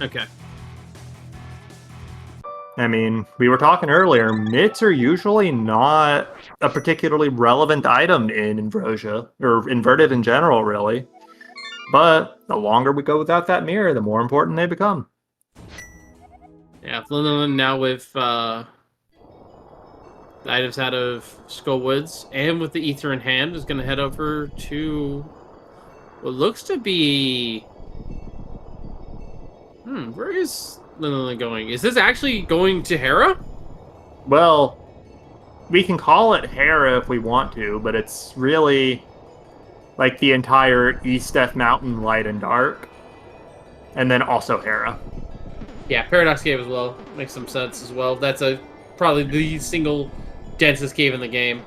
Okay. I mean, we were talking earlier, mitts are usually not a particularly relevant item in Ambrosia, or inverted in general, really. But the longer we go without that mirror, the more important they become. Yeah, Linlinlin now with the items out of Skull Woods and with the ether in hand is going to head over to what looks to be. Where is Linlinlin going? Is this actually going to Hera? Well, we can call it Hera if we want to, but it's really like the entire East Death Mountain, light and dark, and then also Hera. Yeah, Paradox Cave as well. Makes some sense as well. That's probably the single densest cave in the game.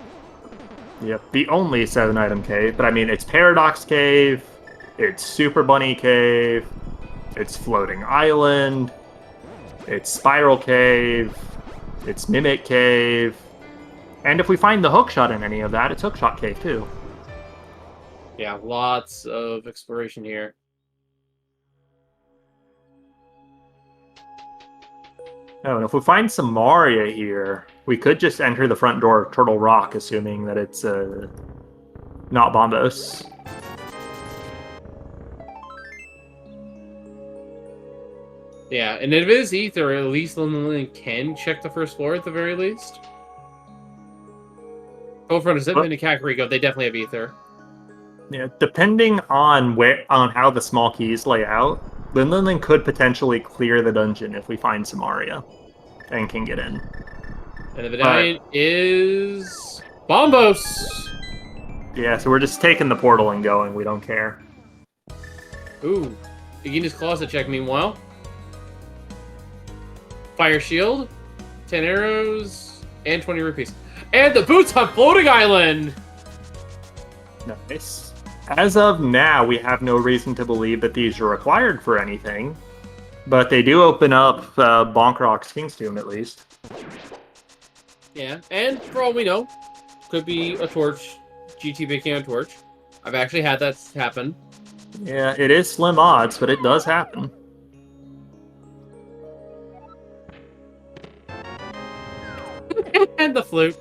Yep, the only 7-item cave, but I mean, it's Paradox Cave, it's Super Bunny Cave, it's Floating Island, it's Spiral Cave, it's Mimic Cave, and if we find the hookshot in any of that, it's Hookshot Cave too. Yeah, lots of exploration here. Oh, and if we find some Maria here, we could just enter the front door of Turtle Rock, assuming that it's not Bombos. Yeah, and if it is Ether, at least Linlinlin can check the first floor at the very least. Go front of Zipman and Kakariko, they definitely have Ether. Yeah, depending on how the small keys lay out, Linlinlin could potentially clear the dungeon if we find Samaria and can get in. And the medallion is Bombos. Yeah, so we're just taking the portal and going. We don't care. Ooh, Igina's closet check. Meanwhile, fire shield, 10 arrows, and 20 rupees, and the boots on Floating Island. Nice. As of now, we have no reason to believe that these are required for anything, but they do open up Bonkrock's King's Tomb, at least. Yeah, and for all we know, could be a torch, GT making a torch. I've actually had that happen. Yeah, it is slim odds, but it does happen. And the flute.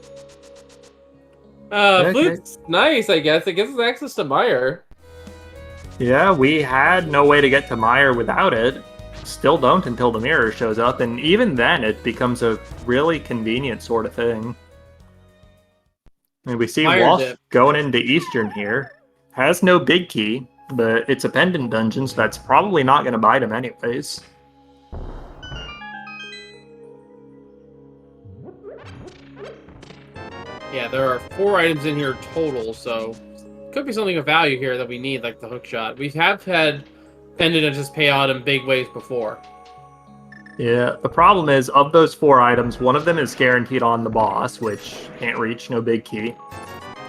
Okay. Flute's nice, I guess. It gives us access to Meyer. Yeah, we had no way to get to Meyer without it. Still don't until the mirror shows up, and even then it becomes a really convenient sort of thing. I mean, we see Walsh going into Eastern here. Has no big key, but it's a pendant dungeon, so that's probably not going to bite him anyways. Yeah, there are 4 items in here total, so could be something of value here that we need, like the hookshot. We have had pendant just pay out in big ways before. Yeah, the problem is, of those 4 items, one of them is guaranteed on the boss, which can't reach, no big key.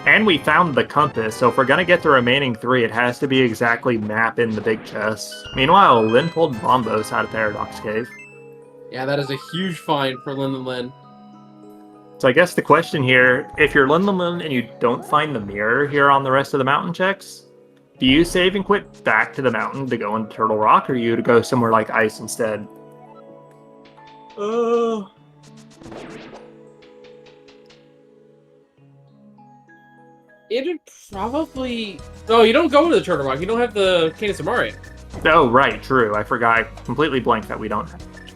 And we found the compass, so if we're going to get the remaining 3, it has to be exactly map in the big chest. Meanwhile, Lin pulled Bombos out of Paradox Cave. Yeah, that is a huge find for Linlinlin. So I guess the question here, if you're Linlinlin and you don't find the mirror here on the rest of the mountain checks, do you save and quit back to the mountain to go into Turtle Rock, or you to go somewhere like Ice instead? It'd probably... No, you don't go to the Turtle Rock. You don't have the Canis Amari. Oh, right, true. I forgot. I completely blanked that we don't have it.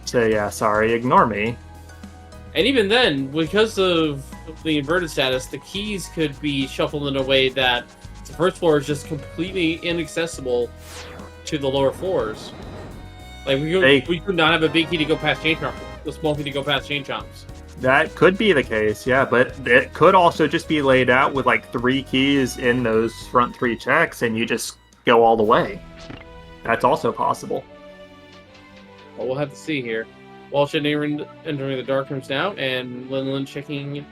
So yeah, sorry, ignore me. And even then, because of the inverted status, the keys could be shuffled in a way that the first floor is just completely inaccessible to the lower floors. Like, we could not have a big key to go past Chain Chomps, a small key to go past Chain Chomps. That could be the case, yeah, but it could also just be laid out with like 3 keys in those front 3 checks and you just go all the way. That's also possible. Well, we'll have to see here. Walsh entering the dark rooms now, and Linlinlin checking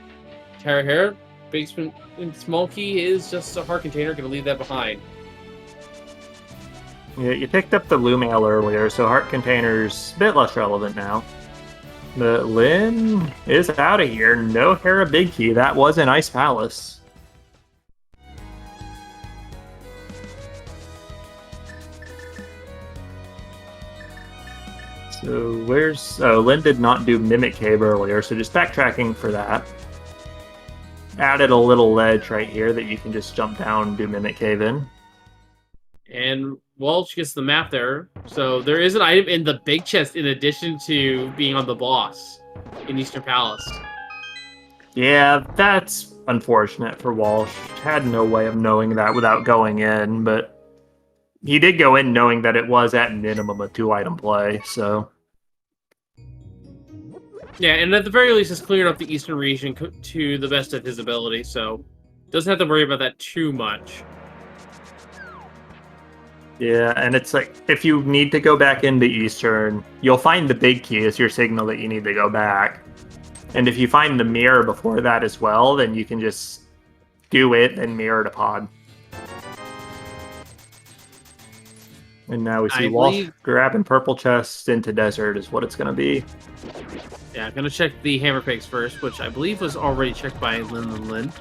Terra Hair. Basement and small key is just a heart container. Going to leave that behind. Yeah, you picked up the Lumail earlier, so heart container's a bit less relevant now. The Lin is out of here. No Hera Big Key. That was an Ice Palace. So where's... Oh, Lin did not do Mimic Cave earlier, so just backtracking for that. Added a little ledge right here that you can just jump down and do Mimic Cave in. And Walsh gets the map there. So there is an item in the big chest in addition to being on the boss in Eastern Palace. Yeah, that's unfortunate for Walsh. Had no way of knowing that without going in, but he did go in knowing that it was at minimum a 2-item play, so... Yeah, and at the very least, it's cleared up the eastern region to the best of his ability, so doesn't have to worry about that too much. Yeah, and it's like, if you need to go back into Eastern, you'll find the big key as your signal that you need to go back. And if you find the mirror before that as well, then you can just do it and mirror to pod. And now we see Walsh grabbing purple chests into desert is what it's going to be. Yeah, I'm going to check the hammer pigs first, which I believe was already checked by Linlinlin.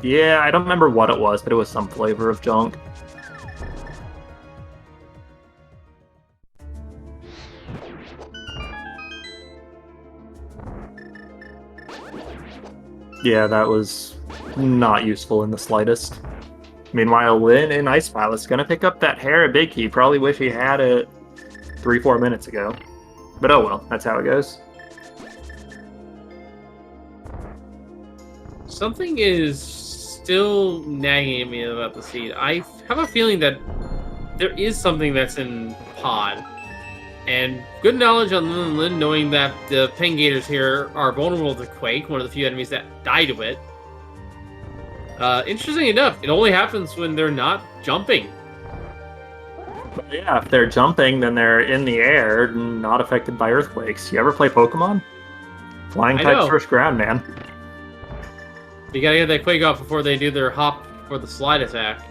Yeah, I don't remember what it was, but it was some flavor of junk. Yeah, that was not useful in the slightest. Meanwhile, Lin in Ice Palace is going to pick up that Hera Big Key. Probably wish he had it 3-4 minutes ago. But oh well, that's how it goes. Something is still nagging at me about the seed. I have a feeling that there is something that's in pod. And good knowledge on Linlinlin, knowing that the Pengators here are vulnerable to Quake, one of the few enemies that die to it. Interesting enough, it only happens when they're not jumping. But yeah, if they're jumping, then they're in the air, not affected by earthquakes. You ever play Pokemon? Flying types first ground, man. You gotta get that Quake off before they do their hop for the slide attack.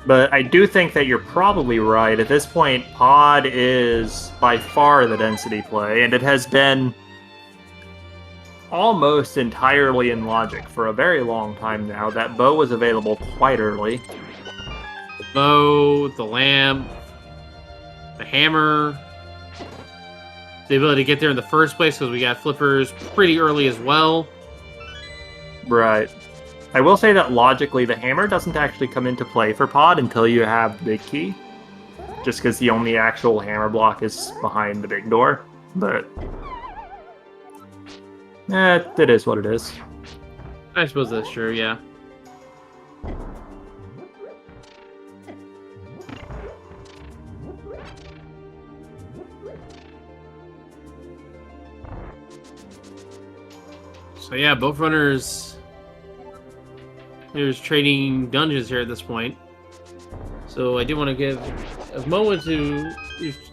But I do think that you're probably right. At this point, Pod is by far the density play, and it has been almost entirely in logic for a very long time now. That bow was available quite early. The bow, the lamp, the hammer, the ability to get there in the first place because we got flippers pretty early as well. Right. I will say that logically, the hammer doesn't actually come into play for Pod until you have the big key. Just because the only actual hammer block is behind the big door. But it is what it is. I suppose that's true, yeah. So yeah, both runners... There's trading dungeons here at this point. So I do want to give a moment to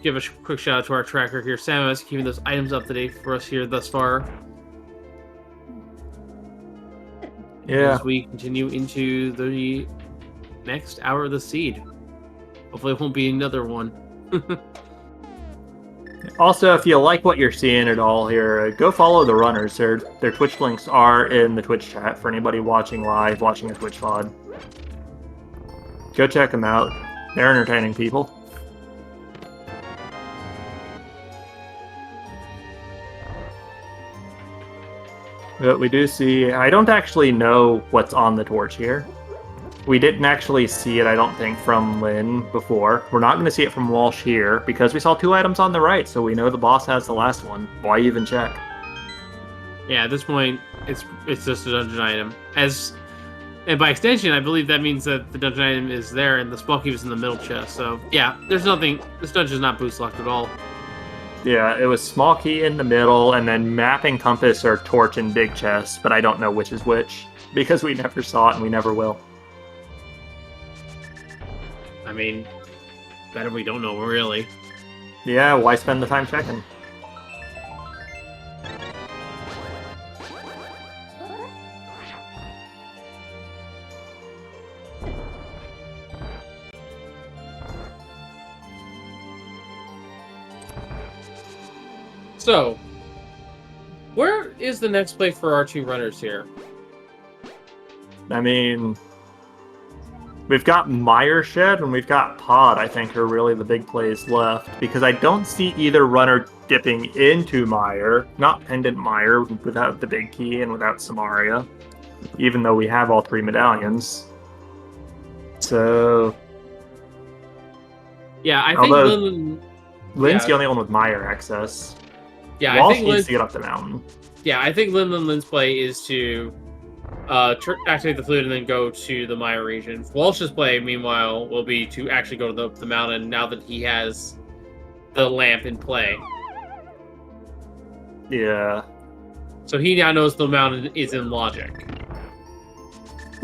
give a quick shout out to our tracker here, Samus, keeping those items up to date for us here thus far. Yeah. As we continue into the next hour of the seed. Hopefully it won't be another one. Also, if you like what you're seeing at all here, go follow the runners. Their Twitch links are in the Twitch chat for anybody watching live, watching a Twitch VOD. Go check them out. They're entertaining people. But we do see... I don't actually know what's on the torch here. We didn't actually see it, I don't think, from Lin before. We're not going to see it from Walsh here, because we saw 2 items on the right, so we know the boss has the last one. Why even check? Yeah, at this point, it's just a dungeon item. And by extension, I believe that means that the dungeon item is there, and the spell keep is in the middle chest. So, yeah, there's nothing... This dungeon is not boost locked at all. Yeah, it was small key in the middle, and then map and compass are torch and big chest, but I don't know which is which because we never saw it and we never will. I mean, better we don't know, really. Yeah, why spend the time checking? So, where is the next play for our two runners here? I mean, we've got Mire Shed and we've got Pod, I think, are really the big plays left, because I don't see either runner dipping into Mire, not Pendant Mire, without the big key and without Samaria, even though we have all 3 medallions. So... Yeah, I think Lin's the only one with Mire access. Yeah, Walsh I think needs to get up the mountain. Yeah, I think Linlinlin's play is to activate the flute and then go to the Maya region. Walsh's play, meanwhile, will be to actually go to the mountain now that he has the lamp in play. Yeah. So he now knows the mountain is in logic.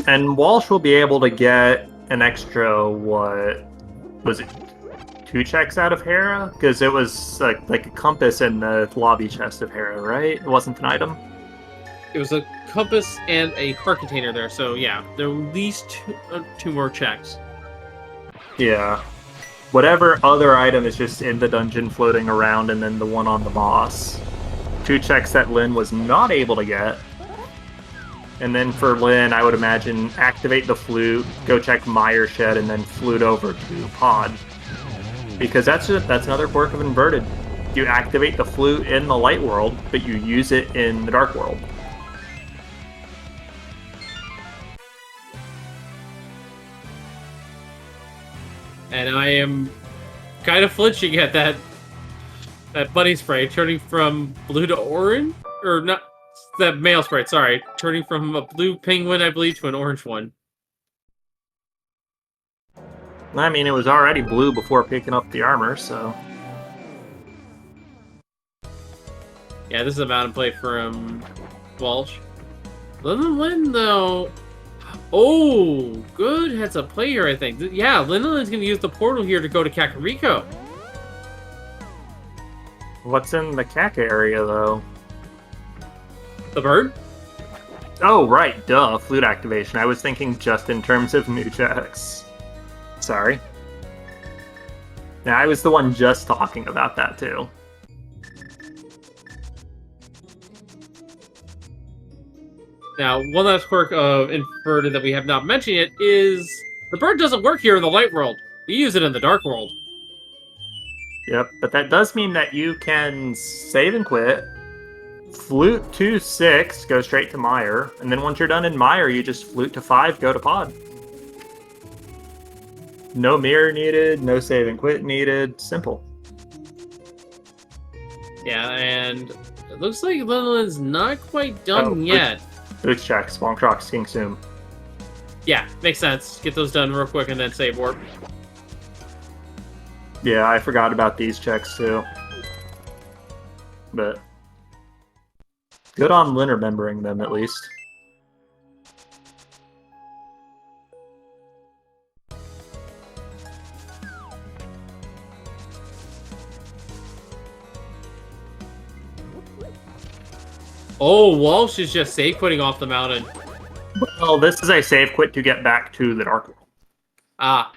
And Walsh will be able to get an extra, what was it, 2 checks out of Hera? Because it was like a compass in the lobby chest of Hera, right? It wasn't an item? It was a compass and a heart container there, so yeah, there are at least 2 more checks. Yeah. Whatever other item is just in the dungeon floating around, and then the one on the boss. 2 checks that Lin was not able to get. And then for Lin, I would imagine activate the flute, go check Mire Shed, and then flute over to Pod. Because that's another quirk of Inverted. You activate the flute in the light world, but you use it in the dark world. And I am kind of flinching at that bunny spray turning from blue to orange, or not that male sprite. Sorry, turning from a blue penguin, I believe, to an orange one. I mean, it was already blue before picking up the armor, so... Yeah, this is a mountain play from Walsh. Linlinlin, though... Oh, good heads up play here, I think. Yeah, Linlinlin's going to use the portal here to go to Kakariko. What's in the Kaka area, though? The bird? Oh, right, duh, flute activation. I was thinking just in terms of new checks. Sorry. Yeah, I was the one just talking about that, too. Now, one last quirk of Inverted that we have not mentioned yet is the bird doesn't work here in the light world. We use it in the dark world. Yep, but that does mean that you can save and quit, flute to 6, go straight to Mire, and then once you're done in Mire, you just flute to 5, go to Pod. No mirror needed, no save and quit needed, simple. Yeah, and it looks like Linlinlin's not quite done yet. Boots check, Swamp Rocks, King Soom. Yeah, makes sense. Get those done real quick and then save warp. Yeah, I forgot about these checks too. But good on Lin remembering them at least. Oh, Walsh is just save quitting off the mountain. Well, this is a save quit to get back to the Dark World. Ah,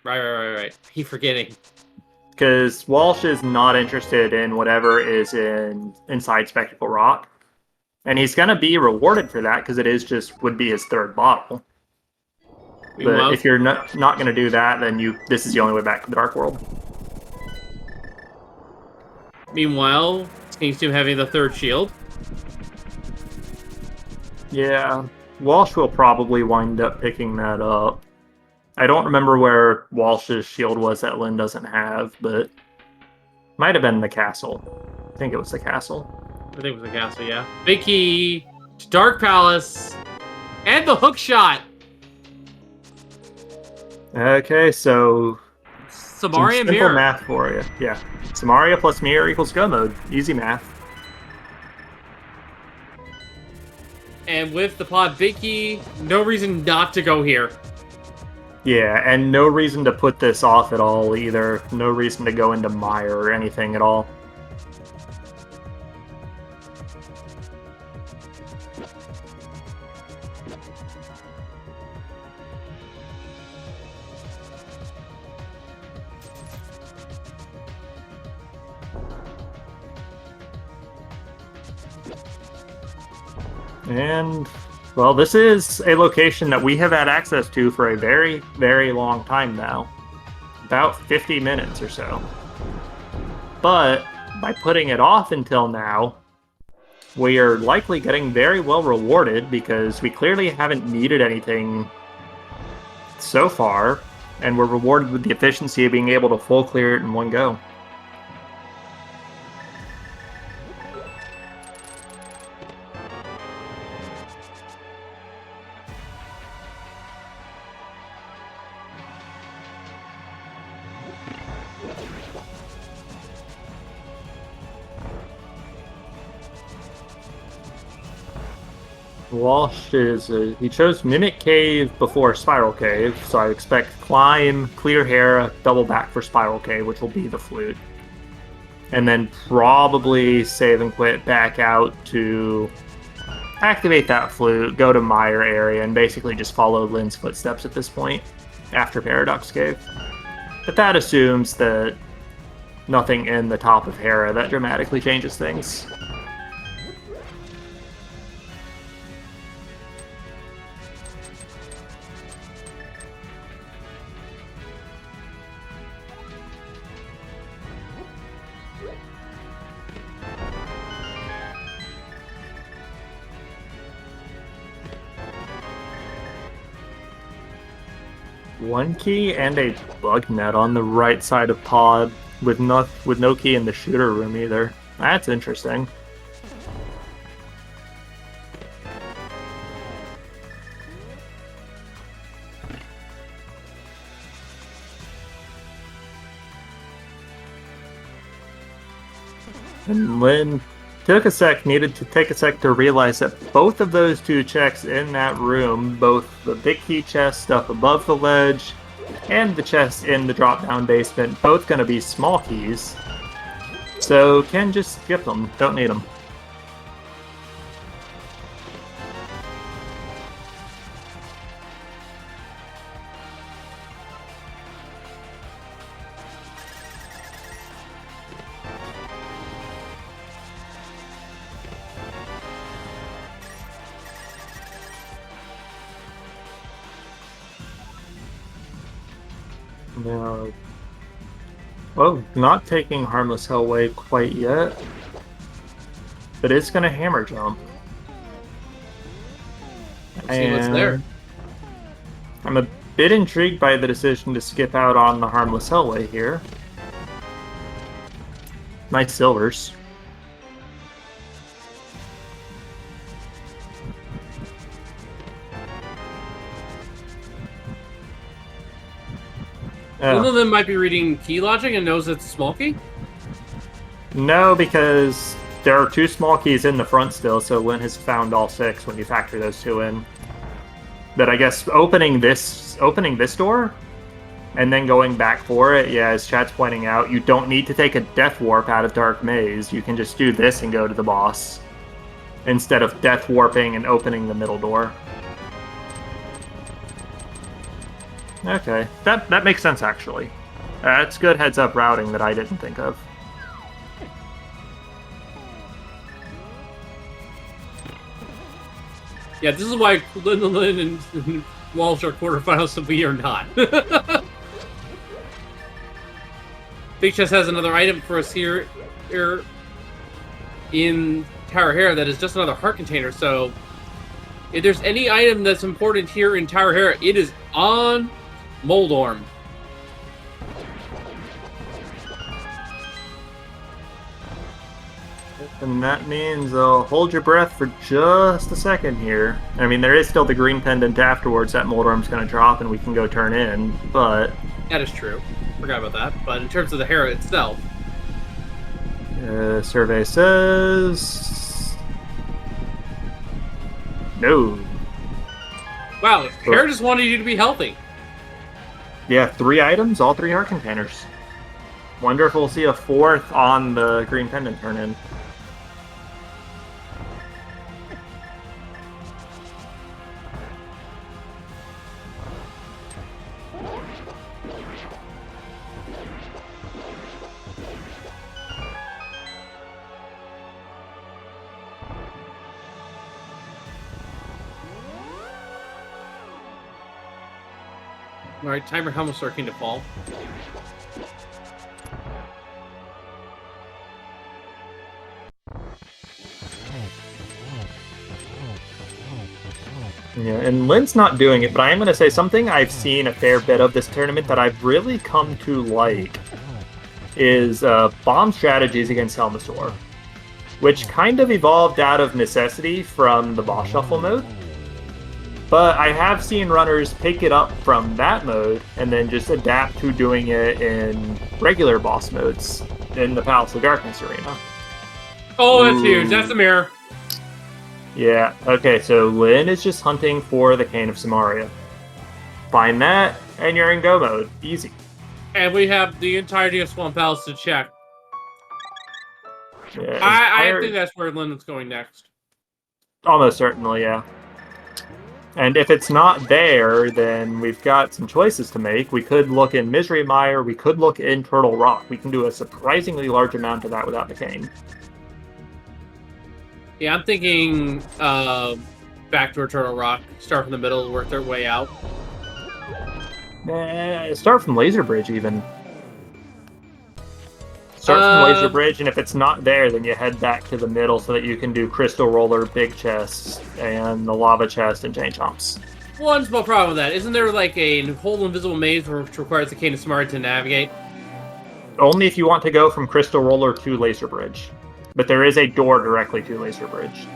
right. Keep forgetting. Because Walsh is not interested in whatever is inside Spectacle Rock. And he's going to be rewarded for that because it would be his 3rd bottle. But if you're not going to do that, then this is the only way back to the Dark World. Meanwhile, King Soom having the 3rd shield. Yeah, Walsh will probably wind up picking that up. I don't remember where Walsh's shield was that Lin doesn't have, but might have been the castle. I think it was the castle. I think it was the castle, yeah. Big key to Dark Palace and the hook shot. Okay, so Samaria Some simple Mirror. math for you. Yeah. Samaria plus mirror equals go mode. Easy math. And with the pod big key, no reason not to go here. Yeah, and no reason to put this off at all either. No reason to go into mire or anything at all. And, well, this is a location that we have had access to for a very, very long time now. About 50 minutes or so. But by putting it off until now, we are likely getting very well rewarded because we clearly haven't needed anything so far, and we're rewarded with the efficiency of being able to full clear it in one go. Walsh he chose Mimic Cave before Spiral Cave, so I expect Climb, Clear Hair, double back for Spiral Cave, which will be the flute. And then probably save and quit back out to activate that flute, go to Mire area, and basically just follow Lin's footsteps at this point, after Paradox Cave. But that assumes that nothing in the top of Hera that dramatically changes things. One key and a bug net on the right side of pod with no key in the shooter room either. That's interesting. And Lin needed to take a sec to realize that both of those two checks in that room, both the big key chest stuff above the ledge and the chest in the drop-down basement, both going to be small keys. So can just skip them. Don't need them. No. Well, not taking Harmless Hellway quite yet, but it's going to hammer jump. Let's see what's there. I'm a bit intrigued by the decision to skip out on the Harmless Hellway here. Nice silvers. One of them might be reading key logic and knows it's a small key? No, because there are two small keys in the front still, so Lin has found all six when you factor those two in. But I guess opening this door and then going back for it, yeah, as chat's pointing out, you don't need to take a Death Warp out of Dark Maze. You can just do this and go to the boss instead of Death Warping and opening the middle door. Okay, that makes sense, actually. That's good heads-up routing that I didn't think of. Yeah, this is why Linlinlin and Walsh are quarterfinals, so we are not. Big Chest has another item for us here in Tower Hera that is just another heart container, so if there's any item that's important here in Tower Hera, it is on Moldorm. And that means hold your breath for just a second here. I mean, there is still the green pendant afterwards that Moldorm's going to drop and we can go turn in, but... That is true. Forgot about that. But in terms of the hero itself, Survey says no. wow, Hera just wanted you to be healthy. Yeah, 3 items, all 3 heart containers. Wonder if we'll see a 4th on the green pendant turn in. Alright, timer helmet starting to fall. Yeah, and Lin's not doing it, but I am going to say something I've seen a fair bit of this tournament that I've really come to like is bomb strategies against Helmasaur, which kind of evolved out of necessity from the boss shuffle mode. But I have seen runners pick it up from that mode and then just adapt to doing it in regular boss modes in the Palace of Darkness arena. Oh, that's huge. That's a mirror. Yeah, okay, so Lin is just hunting for the Cane of Samaria. Find that, and you're in go mode. Easy. And we have the entirety of Swamp Palace to check. Yeah, I think that's where Linlin's going next. Almost certainly, yeah. And if it's not there, then we've got some choices to make. We could look in Misery Mire, we could look in Turtle Rock. We can do a surprisingly large amount of that without the cane. Yeah, I'm thinking back to Turtle Rock, start from the middle, work their way out. Start from Laser Bridge, even. Start from Laser Bridge, and if it's not there, then you head back to the middle so that you can do Crystal Roller, Big Chest, and the Lava Chest, and Chain Chomps. One small problem with that. Isn't there like a whole invisible maze which requires the Cane of Samaria to navigate? Only if you want to go from Crystal Roller to Laser Bridge. But there is a door directly to Laser Bridge.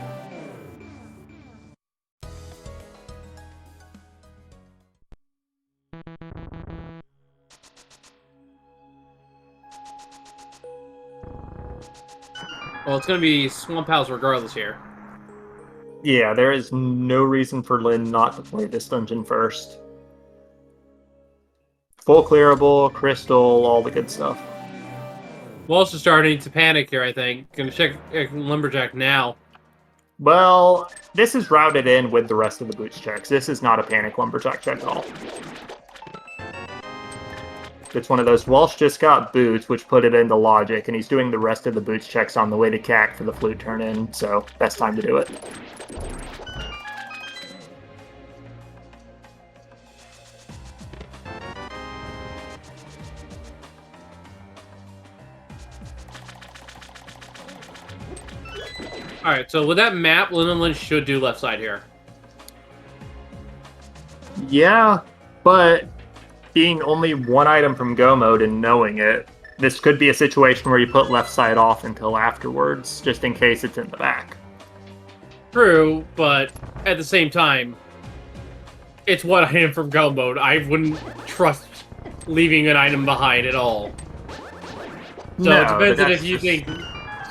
Well, it's going to be Swamp Palace regardless here. Yeah, there is no reason for Lin not to play this dungeon first. Full clearable, crystal, all the good stuff. Walsh is starting to panic here, I think. Gonna check Lumberjack now. Well, this is routed in with the rest of the boots checks. This is not a panic Lumberjack check at all. It's one of those, Walsh just got boots, which put it into logic, and he's doing the rest of the boots checks on the way to CAC for the flute turn in, so best time to do it. Alright, so with that map, Linlinlin should do left side here. Yeah, but being only 1 item from go mode and knowing it, this could be a situation where you put left side off until afterwards, just in case it's in the back. True, but at the same time, it's 1 item from go mode. I wouldn't trust leaving an item behind at all. So No, it depends on if you just... think...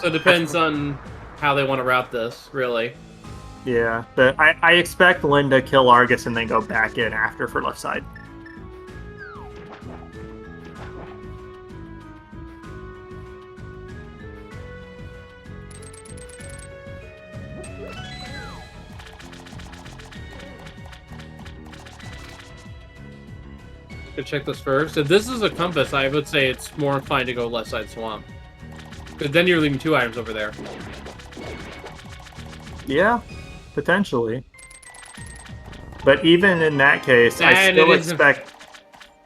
So it depends on how they want to route this, really. Yeah, but I expect Lin to kill Argus and then go back in after for left side. Could check this first. If this is a compass, I would say it's more inclined to go left side swamp. Because then you're leaving 2 items over there. Yeah, potentially. But even in that case, I still expect...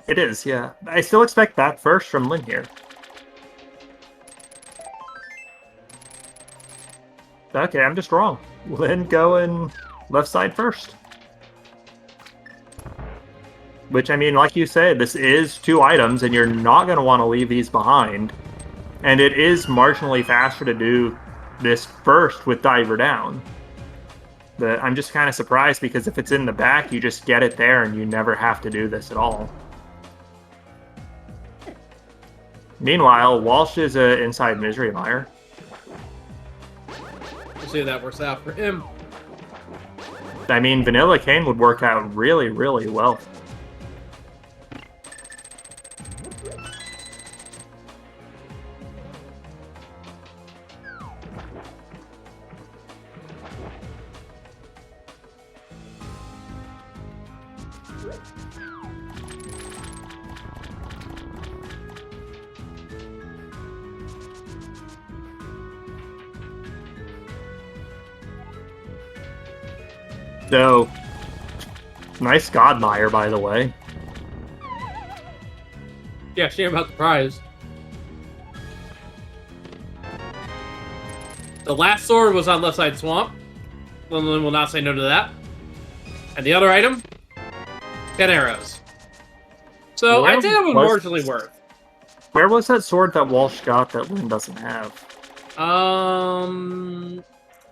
It is, yeah. I still expect back first from Lin here. Okay, I'm just wrong. Lin going left side first. Which, I mean, like you said, this is 2 items, and you're not going to want to leave these behind. And it is marginally faster to do this first with Diver down. But I'm just kind of surprised, because if it's in the back, you just get it there, and you never have to do this at all. Meanwhile, Walsh is an inside Misery Mire. We'll see if that works out for him. I mean, Vanilla Cane would work out really, really well. So, nice Godmire, by the way. Yeah, shame about the prize. The last sword was on left side swamp. Linlinlin will not say no to that. And the other item, 10 arrows. So I'd say that was marginally worth. Where was that sword that Walsh got that Lin doesn't have?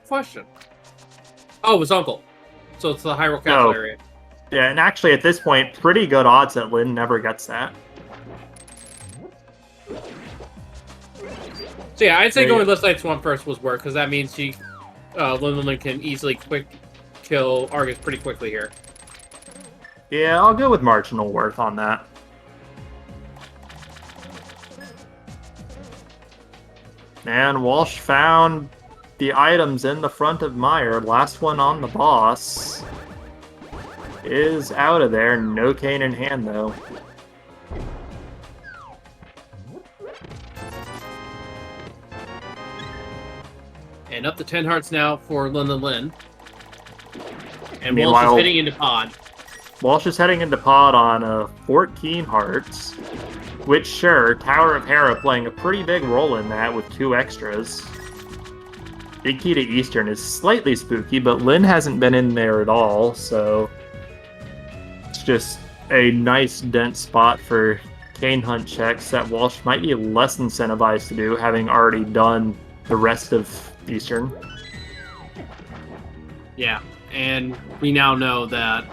Question. Oh, it was Uncle. So it's the Hyrule Castle area. Yeah, and actually at this point, pretty good odds that Lin never gets that. So yeah, I'd say going left side swamp first was work, because that means Linlinlin can easily quick kill Argus pretty quickly here. Yeah, I'll go with marginal worth on that. And Walsh found the items in the front of Mire. Last one on the boss is out of there. No cane in hand, though. And up to 10 hearts now for Linlinlin. And Meanwhile, Walsh is heading into pod. Walsh is heading into pod on 14 hearts. Which, sure, Tower of Hera playing a pretty big role in that with 2 extras. Big Key to Eastern is slightly spooky, but Lin hasn't been in there at all, so it's just a nice dense spot for cane hunt checks that Walsh might be less incentivized to do, having already done the rest of Eastern. Yeah, and we now know that...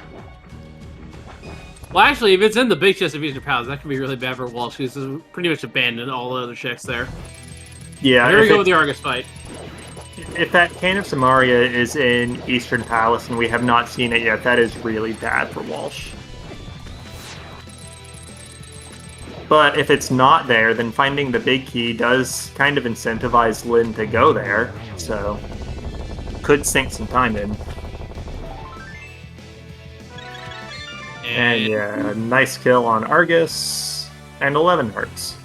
Well, actually, if it's in the big chest of Eastern Palace, that could be really bad for Walsh, because he's pretty much abandoned all the other checks there. Yeah, here we go with the Argus fight. If that Cane of Samaria is in Eastern Palace and we have not seen it yet, that is really bad for Walsh. But if it's not there, then finding the big key does kind of incentivize Lin to go there, so could sink some time in. And yeah, nice kill on Argus, and 11 hearts.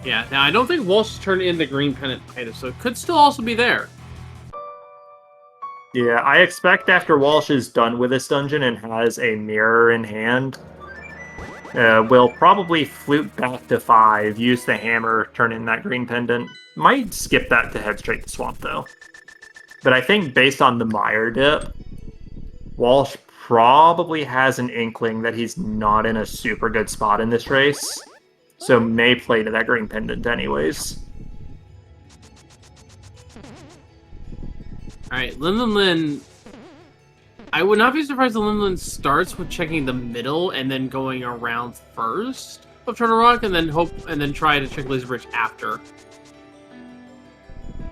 Yeah, now I don't think Walsh turned in the green pennant item, so it could still also be there. Yeah, I expect after Walsh is done with this dungeon and has a mirror in hand, we'll probably flute back to 5, use the hammer, turn in that green pendant. Might skip that to head straight to Swamp, though. But I think based on the Mire dip, Walsh probably has an inkling that he's not in a super good spot in this race, so may play to that green pendant anyways. Alright, Linlinlin... I would not be surprised if Linlinlin starts with checking the middle and then going around first of Turtle Rock, and then try to check Laser Bridge after.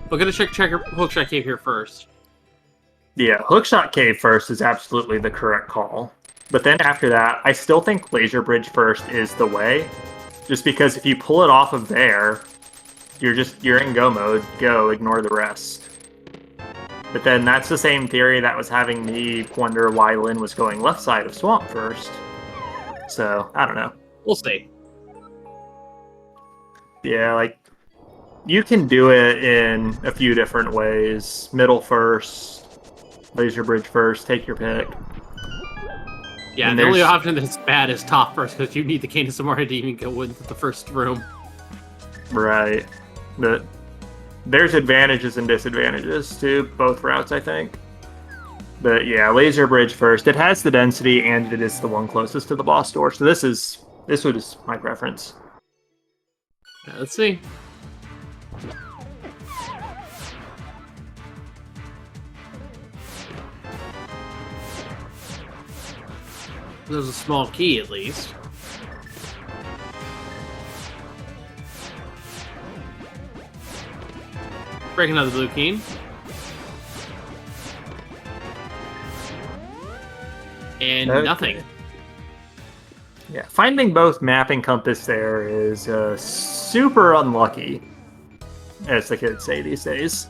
We're gonna check Hookshot Cave here first. Yeah, Hookshot Cave first is absolutely the correct call. But then after that, I still think Laser Bridge first is the way. Just because if you pull it off of there, you're in go mode, go, ignore the rest. But then that's the same theory that was having me wonder why Lin was going left side of Swamp first. So, I don't know. We'll see. Yeah, like, you can do it in a few different ways. Middle first, Laser Bridge first, take your pick. Yeah, and the only option that's bad is top first, because you need the Cane of Samaria to even go into the first room. Right. But there's advantages and disadvantages to both routes, I think. But yeah, Laser Bridge first. It has the density, and it is the one closest to the boss door, so this was my preference. Yeah, let's see. There's a small key, at least. breaking out the blue keen. And nothing. Yeah, finding both map and compass there is super unlucky, as the kids say these days.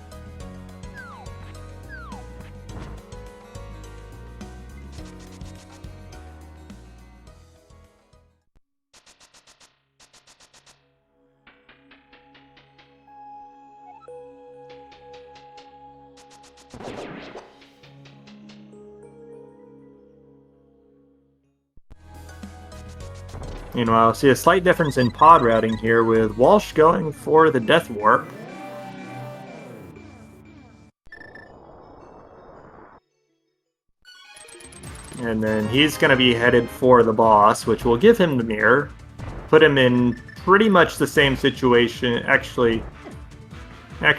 Meanwhile, see a slight difference in pod routing here with Walsh going for the Death Warp. And then he's going to be headed for the boss, which will give him the mirror. Put him in pretty much the same situation. Actually,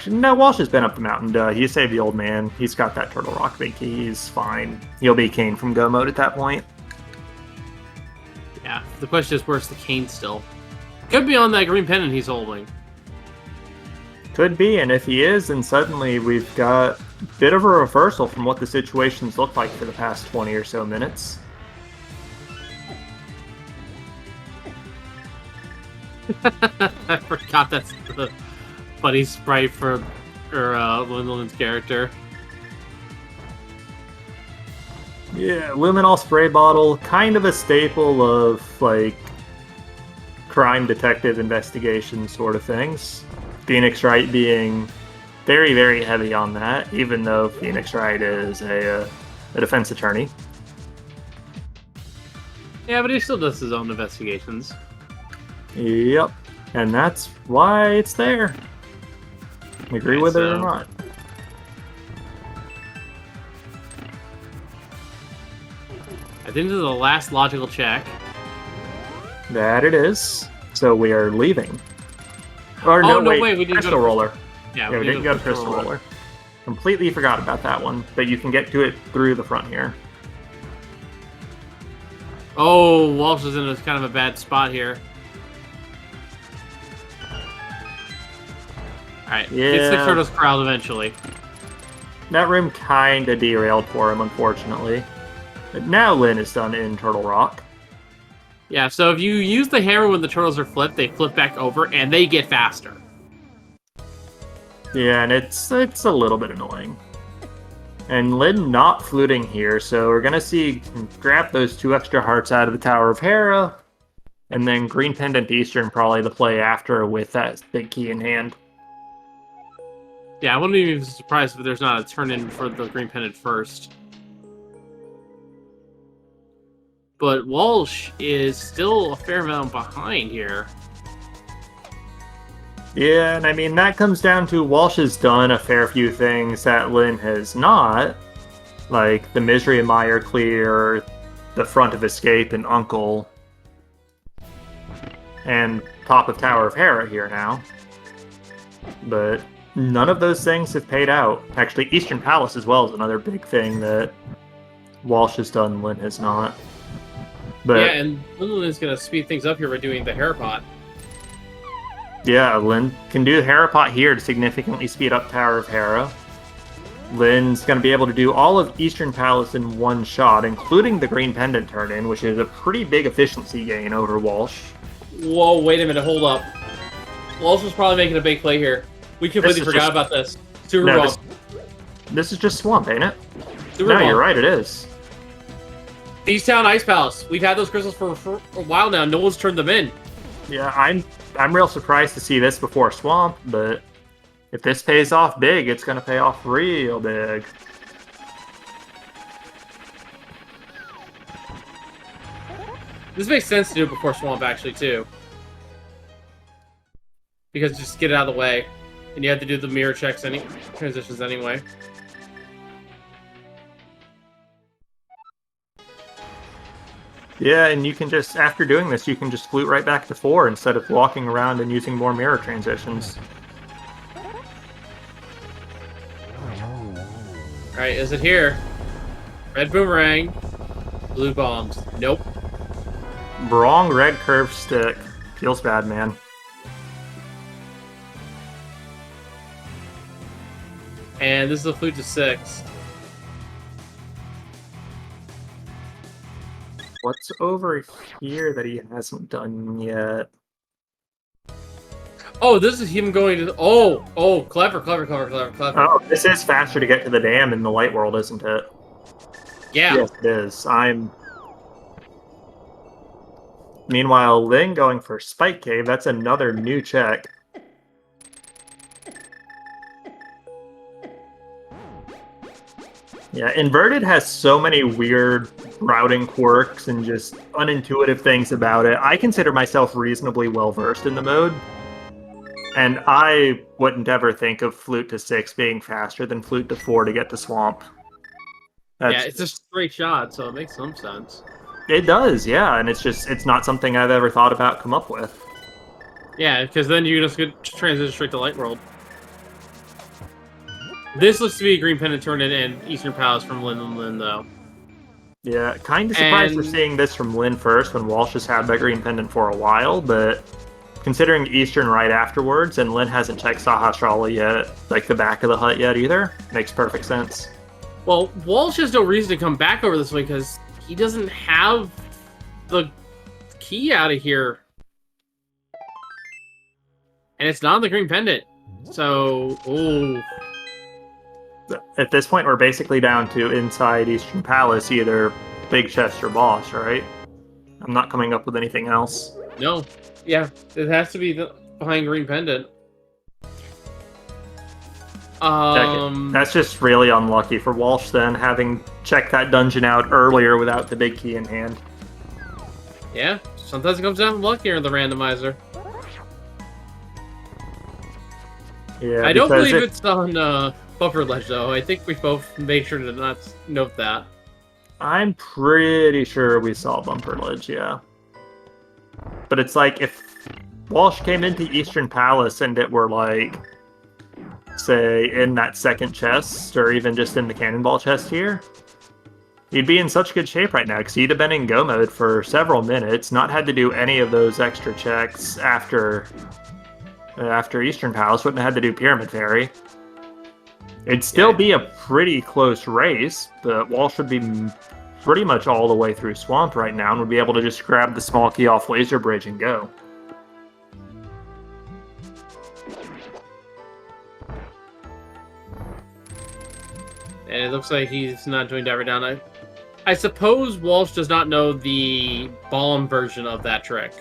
no, Walsh has been up the mountain. He saved the old man. He's got that Turtle Rock big key. He's fine. He'll be Kane from Go mode at that point. Yeah, the question is, where's the cane still? Could be on that green pendant he's holding. Could be, and if he is, then suddenly we've got a bit of a reversal from what the situations looked like for the past 20 or so minutes. I forgot that's the buddy sprite for Linlinlin's character. Yeah, luminol spray bottle, kind of a staple of, like, crime detective investigation sort of things. Phoenix Wright being very, very heavy on that, even though Phoenix Wright is a defense attorney. Yeah, but he still does his own investigations. Yep, and that's why it's there. Agree with it or not. I think this is the last logical check. That it is. So we are leaving. Or no, wait, we didn't Crystal Roller. Yeah, we didn't go to Crystal Roller. Completely forgot about that one, but you can get to it through the front here. Oh, Walsh is in a kind of a bad spot here. Alright, gets the Turtles corralled eventually. That room kind of derailed for him, unfortunately. But now Lin is done in Turtle Rock. Yeah, so if you use the hammer when the turtles are flipped, they flip back over, and they get faster. Yeah, and it's a little bit annoying. And Lin not fluting here, so we're going to see grab those 2 extra hearts out of the Tower of Hera, and then Green Pendant Eastern probably the play after with that big key in hand. Yeah, I wouldn't even be surprised if there's not a turn-in for the Green Pendant first. But Walsh is still a fair amount behind here. Yeah, and I mean, that comes down to Walsh has done a fair few things that Lin has not. Like the Misery of Meyer clear, the front of Escape and Uncle, and top of Tower of Hera here now. But none of those things have paid out. Actually, Eastern Palace as well is another big thing that Walsh has done, Lin has not. But, yeah, and Linlinlin is going to speed things up here by doing the Hera pot. Yeah, Lin can do the Hera pot here to significantly speed up Tower of Hera. Lin's going to be able to do all of Eastern Palace in one shot, including the Green Pendant turn-in, which is a pretty big efficiency gain over Walsh. Whoa, wait a minute, hold up. Walsh was probably making a big play here. We completely forgot about this. Super Bump. This is just Swamp, ain't it? Super No, Bump. you're right, it is. Easttown Ice Palace. We've had those crystals for a while now. No one's turned them in. Yeah, I'm real surprised to see this before Swamp, but if this pays off big, it's going to pay off real big. This makes sense to do it before Swamp, actually, too. Because just get it out of the way. And you have to do the mirror checks transitions anyway. Yeah, and you can just, after doing this, you can just flute right back to 4 instead of walking around and using more mirror transitions. Alright, is it here? Red Boomerang. Blue Bombs. Nope. Wrong red curved stick. Feels bad, man. And this is a flute to 6. What's over here that he hasn't done yet? Oh, this is him going to... Oh, clever. Oh, this is faster to get to the dam in the light world, isn't it? Yeah. Yes, it is. Meanwhile, Lin going for Spike Cave. That's another new check. Yeah, Inverted has so many weird routing quirks and just unintuitive things about it. I consider myself reasonably well-versed in the mode. And I wouldn't ever think of Flute to 6 being faster than Flute to 4 to get to Swamp. Yeah, it's a straight shot, so it makes some sense. It does, yeah, and it's not something I've ever thought about come up with. Yeah, because then you just get transition straight to Light World. This looks to be a Green Pendant Tournament and Eastern Palace from Linlinlin, though. Yeah, kind of surprised we're seeing this from Lin first when Walsh has had that Green Pendant for a while, but considering Eastern right afterwards, and Lin hasn't checked Sahasrara yet, like the back of the hut yet either, makes perfect sense. Well, Walsh has no reason to come back over this way because he doesn't have the key out of here. And it's not on the Green Pendant. So, ooh. At this point, we're basically down to inside Eastern Palace, either Big Chest or Boss, right? I'm not coming up with anything else. No. Yeah, it has to be behind Green Pendant. That's just really unlucky for Walsh then, having checked that dungeon out earlier without the big key in hand. Yeah, sometimes it comes down to luck here in the randomizer. Yeah, I don't believe it's on Buffer Ledge, though. I think we both made sure to not note that. I'm pretty sure we saw Bumper Ledge, yeah. But it's like, if Walsh came into Eastern Palace and it were like, say, in that second chest, or even just in the Cannonball chest here, he'd be in such good shape right now, because he'd have been in go mode for several minutes, not had to do any of those extra checks after Eastern Palace, wouldn't have had to do Pyramid Fairy. It'd still be a pretty close race, but Walsh would be pretty much all the way through Swamp right now, and would be able to just grab the small key off Laser Bridge and go. And it looks like he's not doing Diver Down. I suppose Walsh does not know the Balm version of that trick.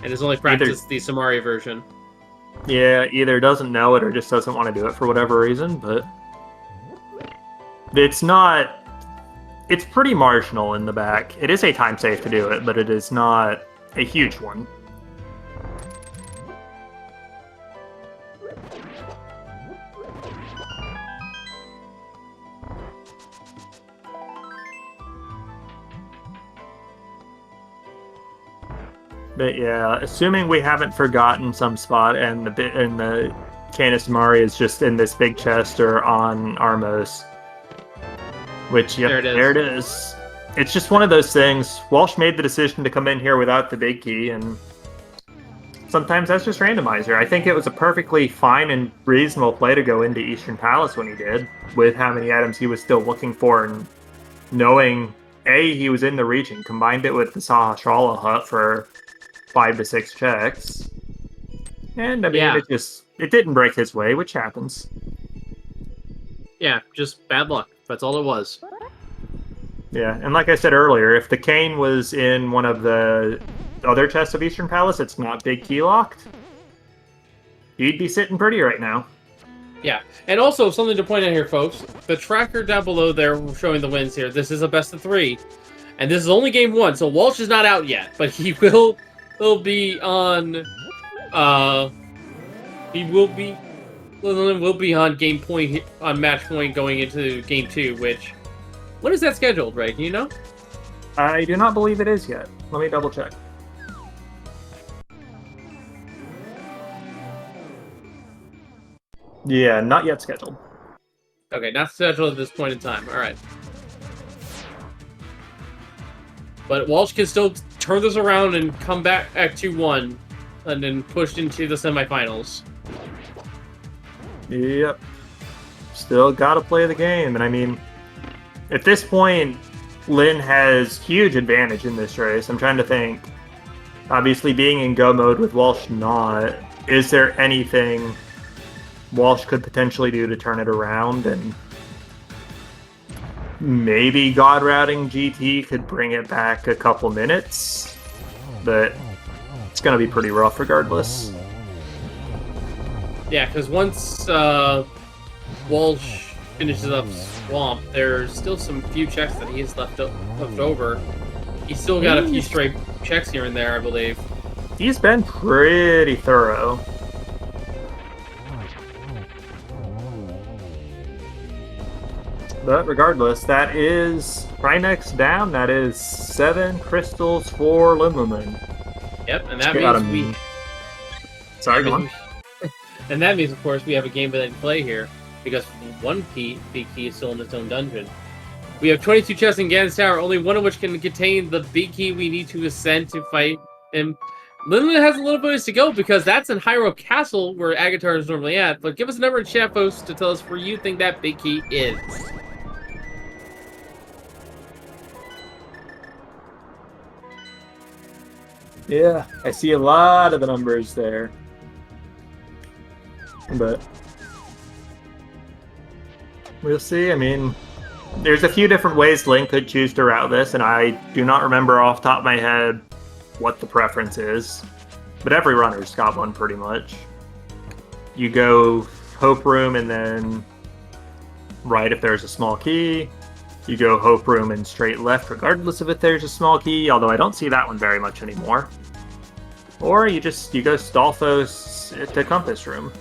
And has only practiced the Samari version. Yeah, either doesn't know it or just doesn't want to do it for whatever reason, but it's not... It's pretty marginal in the back. It is a time save to do it, but it is not a huge one. But yeah, assuming we haven't forgotten some spot and the Canis Mari is just in this big chest or on Armos. Which, yep, there it is. It's just one of those things. Walsh made the decision to come in here without the big key, and sometimes that's just randomizer. I think it was a perfectly fine and reasonable play to go into Eastern Palace when he did, with how many items he was still looking for, and knowing, A, he was in the region, combined it with the Sahasrara hut for 5 to 6 checks. And, I mean, it didn't break his way, which happens. Yeah, just bad luck. That's all it was. Yeah, and like I said earlier, if the cane was in one of the other chests of Eastern Palace, it's not big key locked, he'd be sitting pretty right now. Yeah, and also something to point out here, folks. The tracker down below there showing the wins here. This is a best of 3. And this is only game 1, so Walsh is not out yet. But he will be on... Linlinlin will be on match point going into game 2, which... When is that scheduled, Ray? Do you know? I do not believe it is yet. Let me double check. Yeah, not yet scheduled. Okay, not scheduled at this point in time. Alright. But Walsh can still turn this around and come back at 2-1 and then push into the semifinals. Yep. Still gotta play the game. And I mean, at this point, Lin has huge advantage in this race. I'm trying to think. Obviously, being in go mode with Walsh not, is there anything Walsh could potentially do to turn it around? And maybe God Routing GT could bring it back a couple minutes, but it's going to be pretty rough regardless. Yeah, because once Walsh finishes up Swamp, there's still some few checks that he has left over. He's still got a few stray checks here and there, I believe. He's been pretty thorough. But regardless, that is Prinex down. That is 7 crystals for Linlinlin. Yep, and that means we... Sorry, go on. And that means, of course, we have a game that in play here, because one big key is still in its own dungeon. We have 22 chests in Gan's Tower, only one of which can contain the big key we need to ascend to fight him. Linlinlin has a little bit to go, because that's in Hyrule Castle, where Agatar is normally at, but give us a number in chat, folks, to tell us where you think that big key is. Yeah, I see a lot of the numbers there. But we'll see. I mean, there's a few different ways Link could choose to route this, and I do not remember off the top of my head what the preference is. But every runner's got one pretty much. You go Hope Room and then right if there's a small key. You go Hope Room and straight left regardless of if there's a small key, although I don't see that one very much anymore. Or you go Stalfos to Compass Room.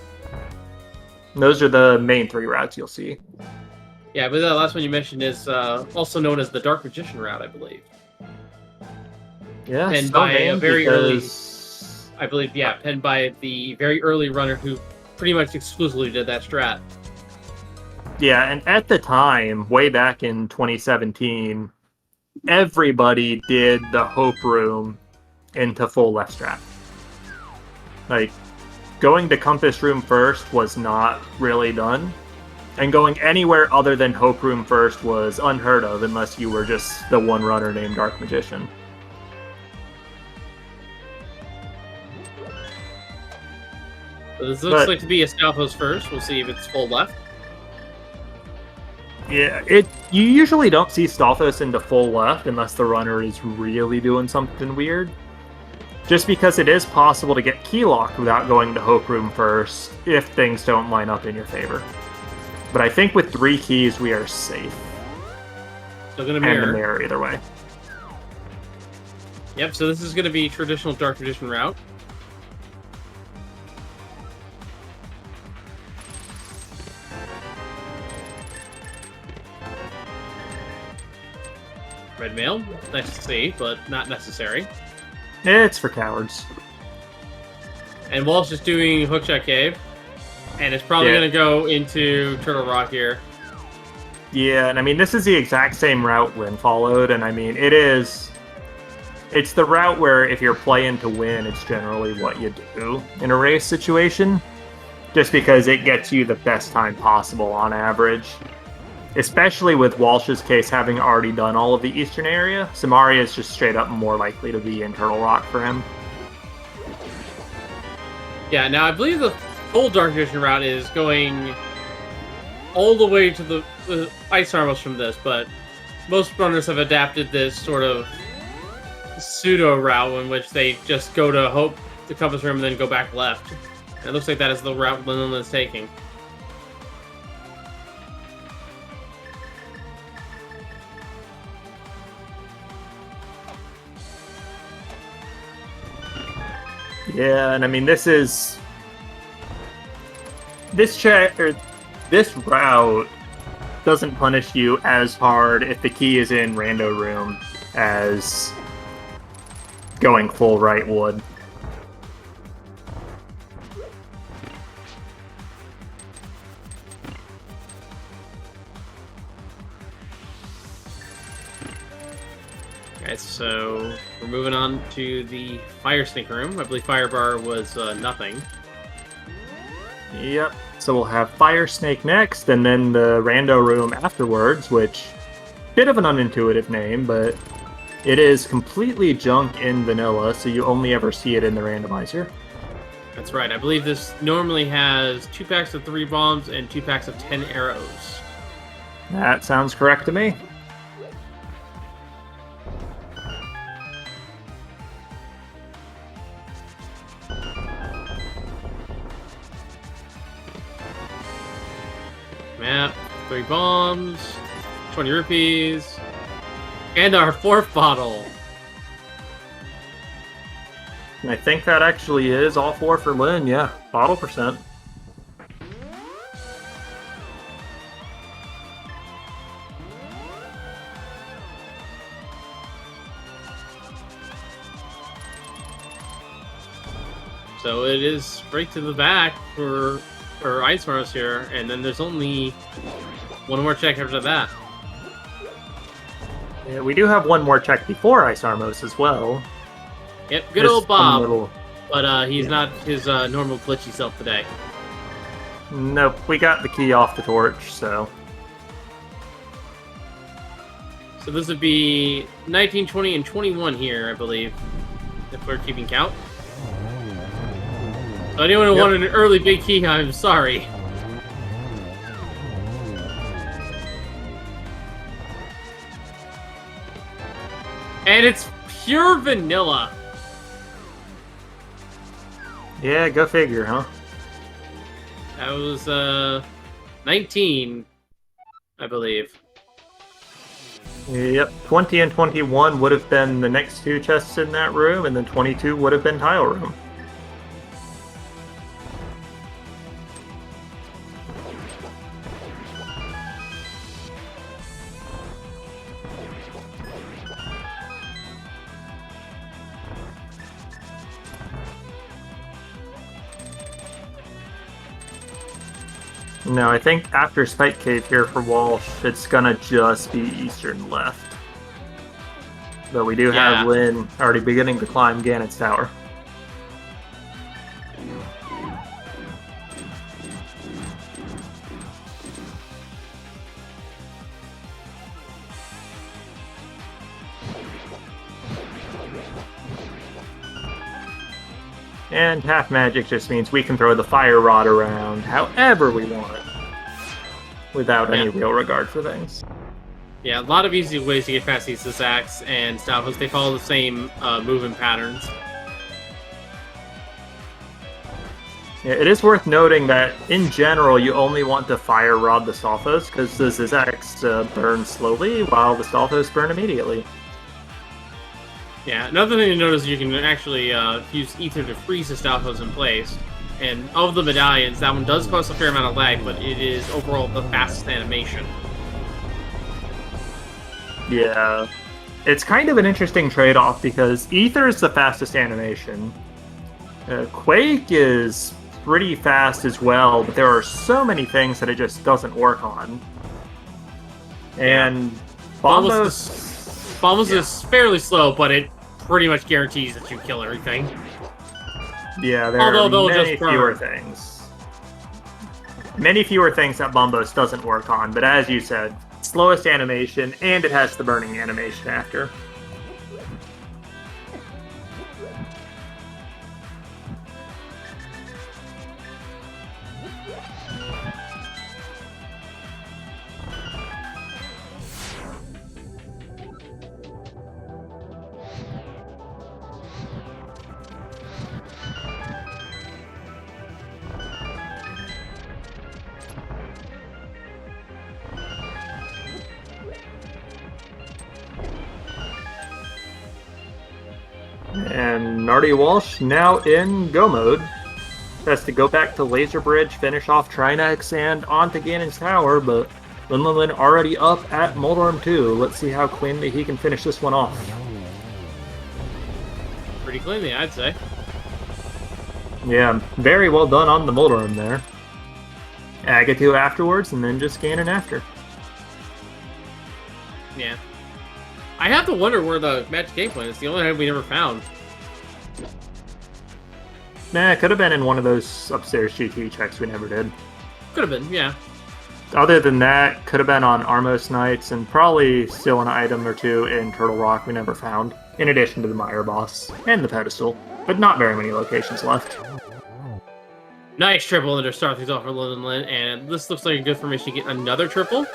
And those are the main 3 routes you'll see. Yeah, but the last one you mentioned is also known as the Dark Magician route, I believe. Yeah, penned by a very early, I believe, yeah, penned by the very early runner who pretty much exclusively did that strat. Yeah, and at the time, way back in 2017, everybody did the Hope Room into full left strat. Like, going to Compass Room first was not really done, and going anywhere other than Hope Room first was unheard of unless you were just the one runner named Dark Magician. So this looks like to be a Stalfos first. We'll see if it's full left. Yeah, you usually don't see Stalfos into full left unless the runner is really doing something weird. Just because it is possible to get key locked without going to Hope Room first if things don't line up in your favor. But I think with 3 keys we are safe. Still gonna mirror. And the mirror either way. Yep, so this is gonna be traditional Dark Magician route. Red mail, nice to see, but not necessary. It's for cowards. And Walsh is doing Hookshot Cave, and it's probably going to go into Turtle Rock here. Yeah, and I mean, this is the exact same route Lin followed, and I mean, it's the route where if you're playing to win, it's generally what you do in a race situation, just because it gets you the best time possible on average. Especially with Walsh's case having already done all of the eastern area, Samaria is just straight up more likely to be in Turtle Rock for him. Yeah, now I believe the full Dark Magician route is going all the way to the Ice Armors from this, but most runners have adapted this sort of pseudo route in which they just go to the Compass Room and then go back left. And it looks like that is the route Linlinlin is taking. Yeah, and I mean, this route doesn't punish you as hard if the key is in Rando Room as going full right would. Alright, so we're moving on to the Fire Snake Room. I believe Firebar was nothing. Yep. So we'll have Fire Snake next, and then the Rando Room afterwards, which bit of an unintuitive name, but it is completely junk in vanilla, so you only ever see it in the randomizer. That's right. I believe this normally has 2 packs of 3 bombs and 2 packs of 10 arrows. That sounds correct to me. Map, 3 bombs, 20 rupees, and our 4th bottle. And I think that actually is all 4 for Lin, yeah. Bottle percent. So it is straight to the back for Ice Mars here, and then there's only one more check after that. Yeah, we do have one more check before Ice Armos as well. Yep, good old Bob. But he's not his normal glitchy self today. Nope, we got the key off the torch, so... So this would be 19, 20, and 21 here, I believe, if we're keeping count. So anyone who wanted an early big key, I'm sorry. And it's pure vanilla. Yeah, go figure, huh? That was 19, I believe. Yep, 20 and 21 would have been the next 2 chests in that room, and then 22 would have been tile room. No, I think after Spike Cave here for Walsh, it's gonna just be Eastern left. But we do have Lin already beginning to climb Ganon's Tower. And half magic just means we can throw the fire rod around however we want, without any real regard for things. Yeah, a lot of easy ways to get past these Sacks and Stalfos. They follow the same movement patterns. Yeah, it is worth noting that, in general, you only want to fire rod the Stalfos, because the Zizaks burn slowly, while the Stalfos burn immediately. Yeah, another thing to notice is you can actually use Ether to freeze the Stalfos in place. And of the medallions, that one does cause a fair amount of lag, but it is overall the fastest animation. Yeah. It's kind of an interesting trade-off, because Ether is the fastest animation. Quake is pretty fast as well, but there are so many things that it just doesn't work on. And Bombos is fairly slow, but it pretty much guarantees that you kill everything. Yeah, there are many fewer things. Many fewer things that Bombos doesn't work on, but as you said, slowest animation, and it has the burning animation after. And Nardi Walsh now in go mode. Has to go back to Laser Bridge, finish off Trinex, and on to Ganon's Tower, but Linlinlin already up at Moldorm 2. Let's see how cleanly he can finish this one off. Pretty cleanly, I'd say. Yeah, very well done on the Moldorm there. Agatu afterwards, and then just Ganon after. Yeah. I have to wonder where the Magic Game Plan is. It's the only item we never found. Nah, it could have been in one of those upstairs GT checks we never did. Could have been, yeah. Other than that, could have been on Armos Knights, and probably still an item or two in Turtle Rock we never found, in addition to the Mire Boss and the Pedestal, but not very many locations left. Nice triple under start things off for Linlinlin, and this looks like a good formation to get another triple.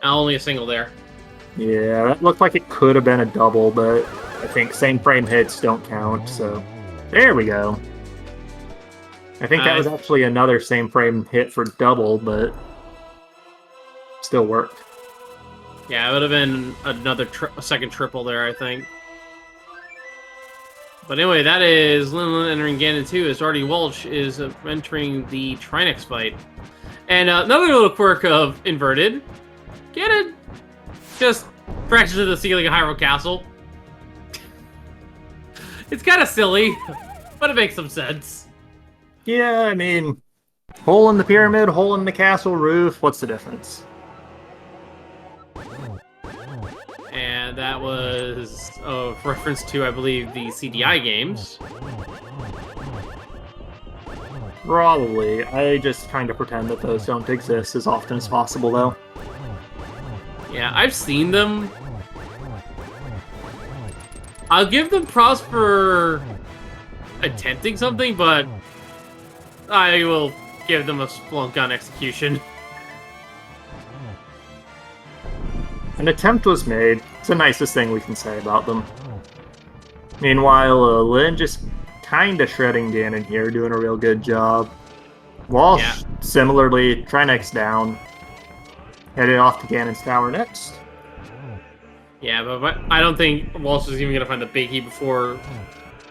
Only a single there. Yeah, that looked like it could have been a double, but I think same frame hits don't count, so there we go. I think that was actually another same frame hit for double, but still worked. Yeah, it would have been another a second triple there, I think. But anyway, that is Linlinlin entering Ganon 2 as rdwalshv is entering the Trinex fight. And another little quirk of Inverted. Ganon just crashes into the ceiling of Hyrule Castle. It's kind of silly, but it makes some sense. Yeah, I mean, hole in the pyramid, hole in the castle roof, what's the difference? And that was a reference to, I believe, the CDI games. Probably. I just kind of pretend that those don't exist as often as possible, though. Yeah, I've seen them. I'll give them props for attempting something, but I will give them a splunk on execution. An attempt was made. It's the nicest thing we can say about them. Meanwhile, Lin just kind of shredding Ganon here, doing a real good job. Walsh, similarly, Trinex down. Headed off to Ganon's tower next. Yeah, but I don't think Walsh is even going to find the biggie before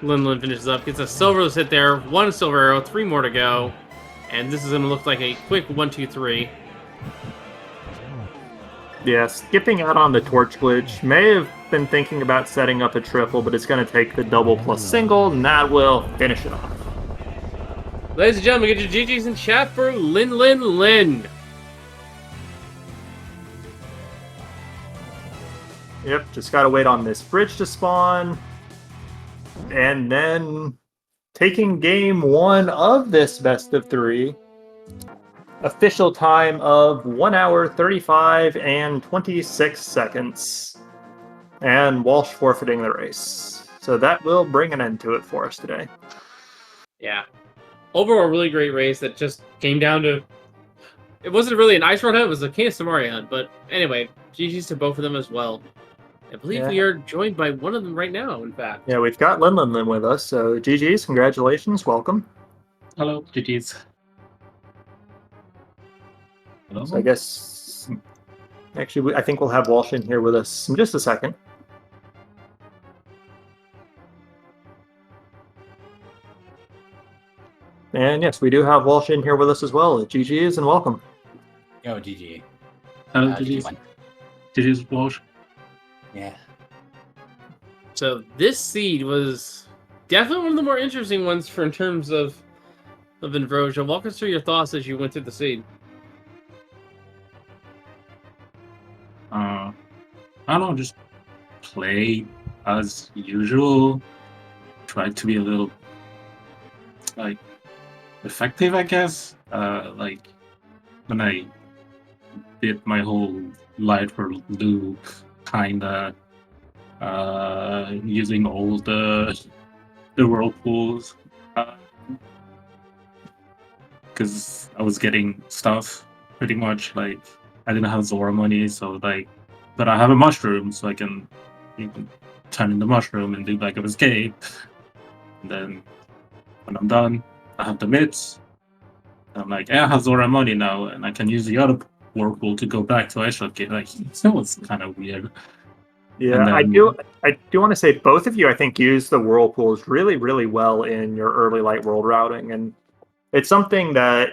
Linlinlin finishes up. Gets a silverless hit there, one silver arrow, 3 more to go. And this is going to look like a quick 1, 2, 3. Yeah, skipping out on the torch glitch. May have been thinking about setting up a triple, but it's going to take the double plus single, and that will finish it off. Ladies and gentlemen, get your GGs in chat for Linlinlin. Yep, just gotta wait on this bridge to spawn. And then taking game 1 of this best of 3. Official time of 1 hour, 35 and 26 seconds. And Walsh forfeiting the race. So that will bring an end to it for us today. Yeah. Overall, really great race that just came down to... It wasn't really an ice run hunt, it was a Canis Samari hunt. But anyway, GG's to both of them as well. I believe we are joined by one of them right now, in fact. Yeah, we've got Linlinlin with us, so GG's, congratulations, welcome. Hello, GG's. Hello? So I guess, actually, I think we'll have Walsh in here with us in just a second. And yes, we do have Walsh in here with us as well. GG's and welcome. Yo, GG. Hello, GG's. GG's Walsh. Yeah. So this seed was definitely one of the more interesting ones in terms of Inversion. Walk us through your thoughts as you went through the seed. I don't know, just play as usual. Try to be a little like effective, I guess. Like when I did my whole light for loop, kinda using all the whirlpools, because I was getting stuff pretty much. Like I didn't have Zora money, so like, but I have a mushroom, so I can turn in the mushroom and do like an escape. And then when I'm done, I have the mitts. I'm like, I have Zora money now, and I can use the other whirlpool to go back to Ice Gate. Like, that was kind of weird. Yeah, then, I do want to say both of you, I think, use the whirlpools really, really well in your early light world routing, and it's something that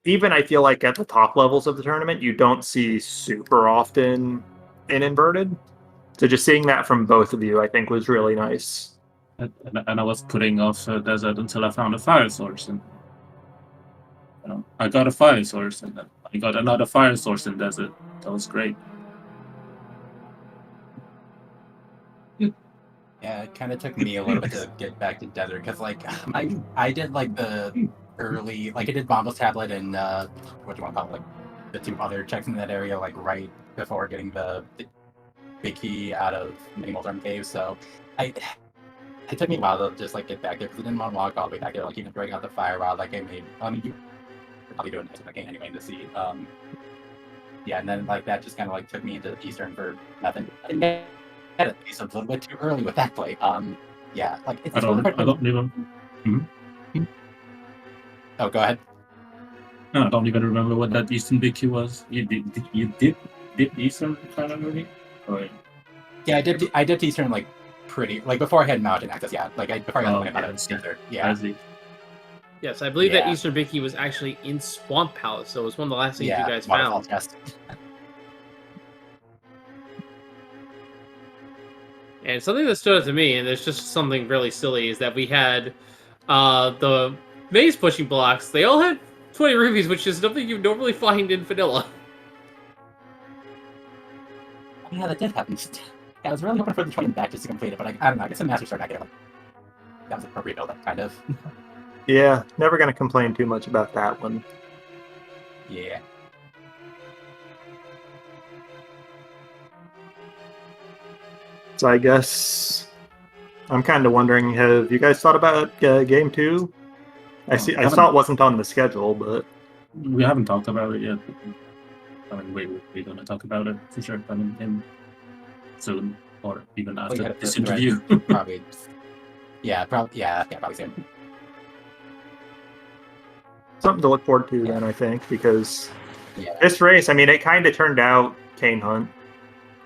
even I feel like at the top levels of the tournament, you don't see super often in Inverted. So just seeing that from both of you, I think, was really nice. And I was putting off desert until I found a fire source, and I got a fire source, and then I got another fire source in desert. That was great. Yeah, it kind of took me a little bit to get back to desert because, like, I did like the early, like it did Bomble's tablet and what do you want to call it, like the 2 other checks in that area, like right before getting the big key out of Minimal's Arm Cave. So it took me a while to just like get back there because I didn't want to walk all the way back there, like even throwing out the firewall. Like I mean, you were probably doing this with the game anyway to see. Yeah, and then like that just kind of like took me into Eastern for nothing. I had a piece a little bit too early with that play. Yeah, like it's I don't even. Oh, go ahead. No, I don't even remember what that Eastern Big Q was. You did Eastern kind of movie? Or... Yeah, I did Eastern like pretty like before I had Mountain Access. Yeah, like before I got the about it. Yeah. Yes, I believe that Eastern Bicky was actually in Swamp Palace, so it was one of the last things you guys found. And something that stood out to me, and there's just something really silly, is that we had the maze pushing blocks. They all had 20 rubies, which is something you normally find in vanilla. Yeah, that did happen. I was really hoping for the 20 back just to complete it, but I don't know. I guess the Master Sword, I get it. That was appropriate build, kind of. Yeah, never going to complain too much about that one. Yeah. So I guess I'm kind of wondering, have you guys thought about Game 2? I saw it wasn't on the schedule, but... We haven't talked about it yet. I mean, we're going to talk about it for sure. I mean, soon, or even after this interview. Probably. Yeah, probably soon. Something to look forward to then, I think, because this race, I mean, it kind of turned out Cane Hunt,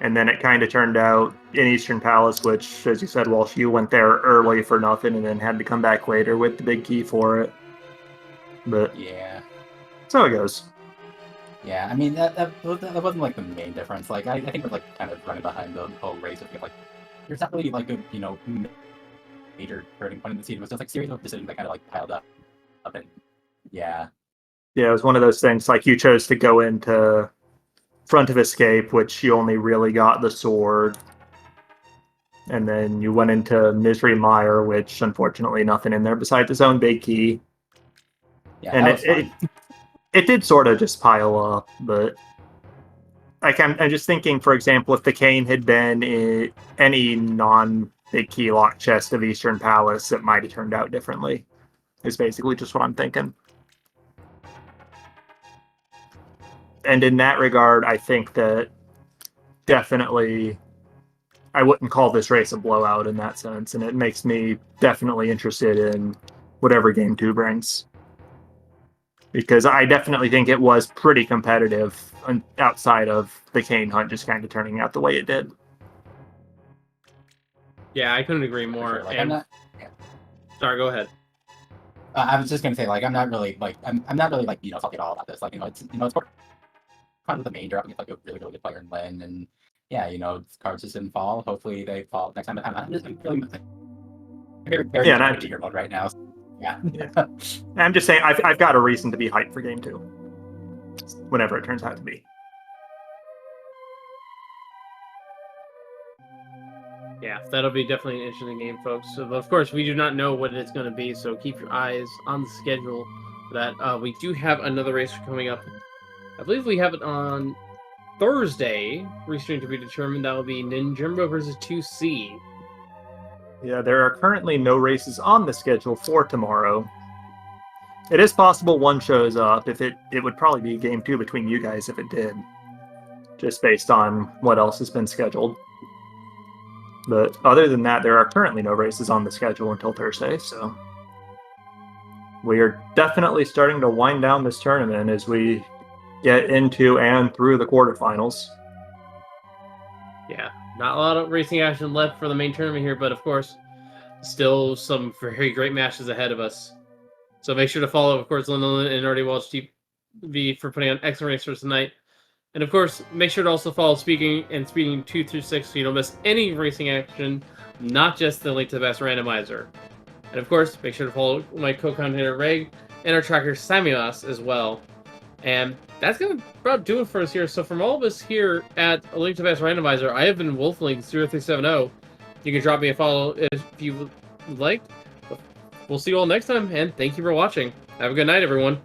and then it kind of turned out in Eastern Palace, which, as you said, Walsh, you went there early for nothing and then had to come back later with the big key for it. But yeah, so it goes. Yeah, I mean that wasn't like the main difference. Like I think we're like kind of running behind the whole race. Like there's not really like a major turning point in the scene. It was just like series of decisions that kind of like piled up and yeah, it was one of those things. Like you chose to go into Front of Escape, which you only really got the sword, and then you went into Misery Mire, which unfortunately nothing in there besides its own big key. Yeah, and it did sort of just pile up, but like I'm just thinking, for example, if the cane had been in any non-big key lock chest of Eastern Palace, it might have turned out differently. Is basically just what I'm thinking. And in that regard, I think that definitely I wouldn't call this race a blowout in that sense, and it makes me definitely interested in whatever Game 2 brings. Because I definitely think it was pretty competitive outside of the cane hunt just kind of turning out the way it did. Yeah, I couldn't agree more. Sure. Like, Sorry, go ahead. I was just gonna say, like, I'm not really like talking at all about this. Like, it's kind of the main draw. It's like a really good player in Lin, and yeah, cards just didn't fall. Hopefully they fall next time. I'm just like really very into your mode right now. So, yeah. I'm just saying, I've got a reason to be hyped for Game 2, whenever it turns out to be. Yeah, that'll be definitely an interesting game, folks. So, of course, we do not know what it's going to be, so keep your eyes on the schedule for that. We do have another race coming up. I believe we have it on Thursday, restream to be determined. That will be Ninjumbo versus 2C. Yeah, there are currently no races on the schedule for tomorrow. It is possible one shows up. If it would probably be Game 2 between you guys if it did, just based on what else has been scheduled. But other than that, there are currently no races on the schedule until Thursday, so we are definitely starting to wind down this tournament as we get into and through the quarterfinals. Yeah, not a lot of racing action left for the main tournament here, but of course, still some very great matches ahead of us. So make sure to follow, of course, Linlinlin and rdwalshv for putting on excellent races tonight. And of course, make sure to also follow Speeding 2 through 6 so you don't miss any racing action, not just the Link to the Best randomizer. And of course, make sure to follow my co-commentator Reg and our tracker Samuas as well. And that's going to about do it for us here. So from all of us here at A Link to the Best Randomizer, I have been WolfLink0370. You can drop me a follow if you would like. we'll see you all next time, and thank you for watching. Have a good night, everyone.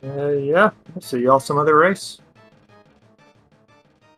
Yeah, I'll see y'all some other race.